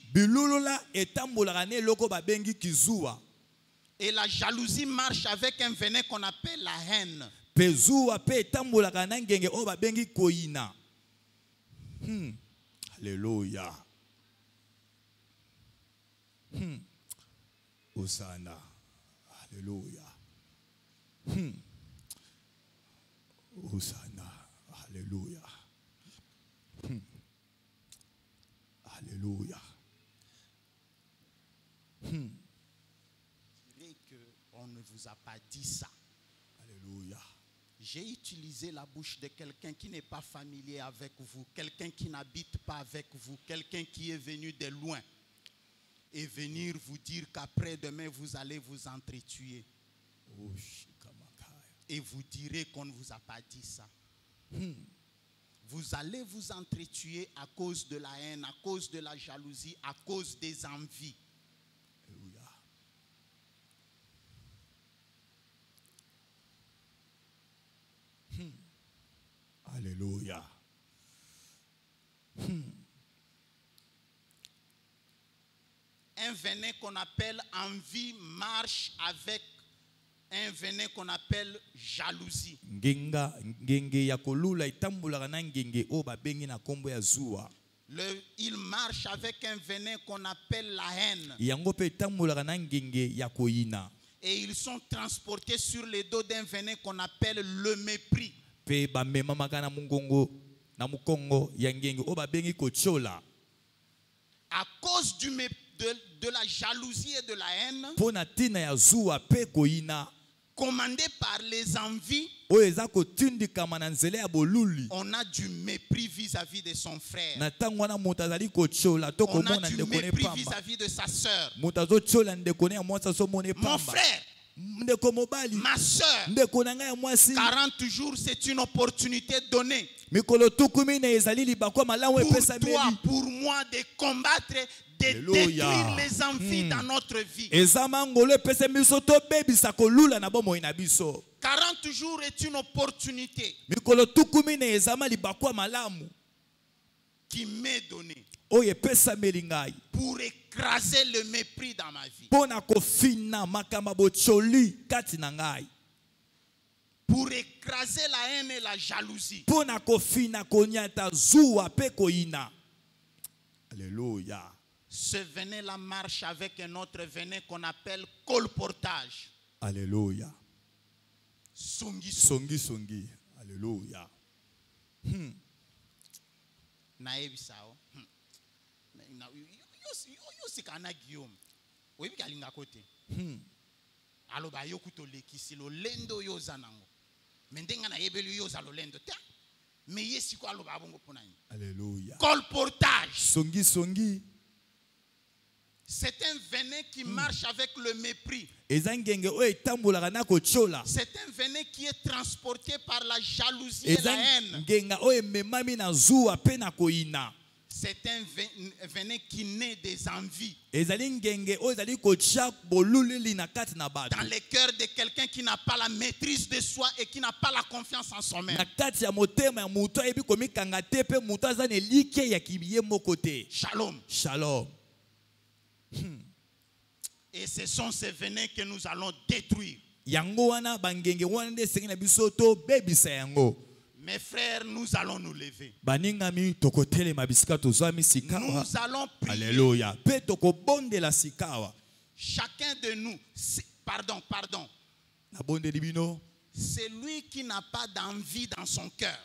Et la jalousie marche avec un venin qu'on appelle la haine. Alléluia. Hosanna. Alléluia. Hosanna. Alléluia. Alléluia. Je dirais qu'on ne vous a pas dit ça. Alléluia. J'ai utilisé la bouche de quelqu'un qui n'est pas familier avec vous, quelqu'un qui n'habite pas avec vous, quelqu'un qui est venu de loin et venir vous dire qu'après-demain vous allez vous entretuer. Et vous direz qu'on ne vous a pas dit ça. Vous allez vous entretuer à cause de la haine, à cause de la jalousie, à cause des envies. Alléluia. Un venin qu'on appelle envie marche avec un venin qu'on appelle jalousie. Il marche avec un venin qu'on appelle la haine. Et ils sont transportés sur les dos d'un venin qu'on appelle le mépris. À cause de la jalousie et de la haine, commandé par les envies, on a du mépris vis-à-vis de son frère. On a du mépris vis-à-vis de sa sœur. Mon frère, ma soeur, 40 jours, c'est une opportunité donnée pour toi, pour moi, de combattre, de détruire les envies dans notre vie. 40 jours est une opportunité qui m'est donnée pour écraser le mépris dans ma vie. Pour écraser la haine et la jalousie. Alléluia. Ce venin-là marche avec un autre venin qu'on appelle colportage. Alléluia. Songi. Alléluia. Naebi sao. Yo sikana Guillaume. Oyebi kalinga kote. Aloba yo kuto lekisi lo lendo yo zanango. Alléluia. Colportage. Songi songi. C'est un venin qui marche avec le mépris. C'est un venin qui est transporté par la jalousie et la haine. C'est un venin qui naît des envies. Dans le cœur de quelqu'un qui n'a pas la maîtrise de soi et qui n'a pas la confiance en soi-même. Shalom. Shalom. Et ce sont ces venins que nous allons détruire. Mes frères, nous allons nous lever. Nous allons prier. Alléluia. Chacun de nous, pardon. C'est lui qui n'a pas d'envie dans son cœur.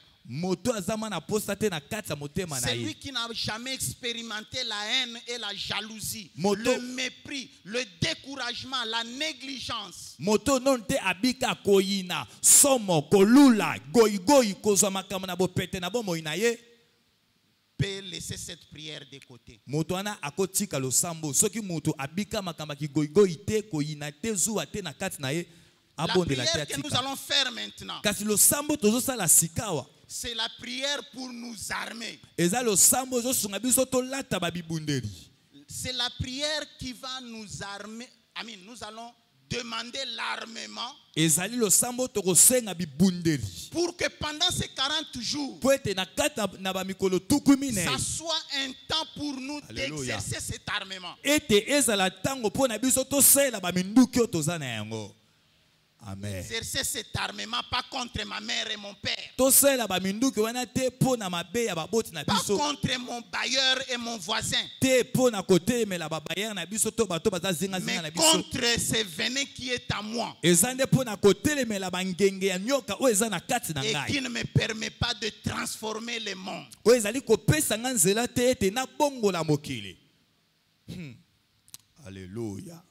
C'est lui qui n'a jamais expérimenté la haine et la jalousie, le mépris, le découragement, la négligence. Peut laisser cette prière de côté. La prière que nous allons faire maintenant, c'est la prière pour nous armer. C'est la prière qui va nous armer. Nous allons demander l'armement pour que pendant ces 40 jours, ça soit un temps pour nous d'exercer cet armement. Amen. Exercer cet armement pas contre ma mère et mon père, pas contre mon bailleur et mon voisin, mais contre ce venin qui est à moi et qui ne me permet pas de transformer le monde. Alléluia.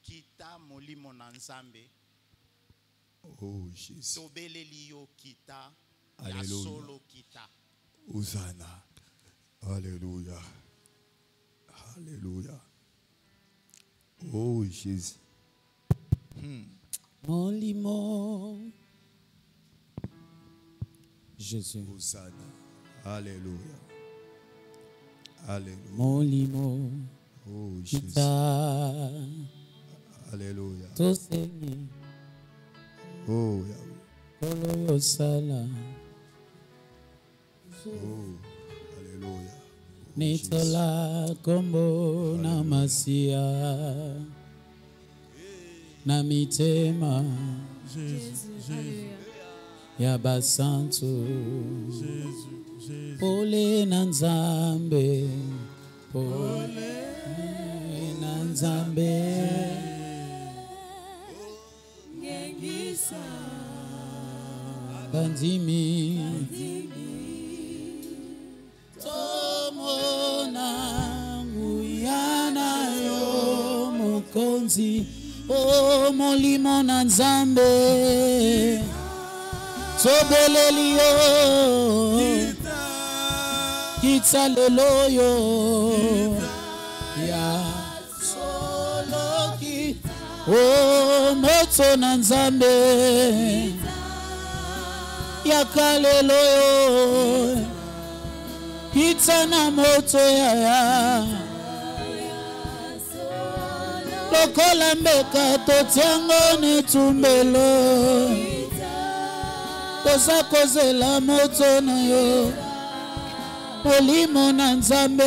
Kita molimo na nzambe. Oh Jésus. Alléluia. Hosanna. Alléluia. Alléluia. Oh Jésus. Mon limon. Jésus. Hosanna. Alléluia. Alléluia. Mon limon. Oh Jésus. Alléluia. Oh Yahweh. Oh, alléluia. Nitola kombo na masia na mitema ya basantu pole na nzambe, pole na nzambe. Bandimi tomona nguyana yo mokonzi o molimo na nzambe sobeleli yo kitsa lelo yo ya soloki o moto na nzambe yakalelo yo kitsa na moto ya lokola mbeka totiango netumbelo toza kozela moto na yo molimo na nzambe.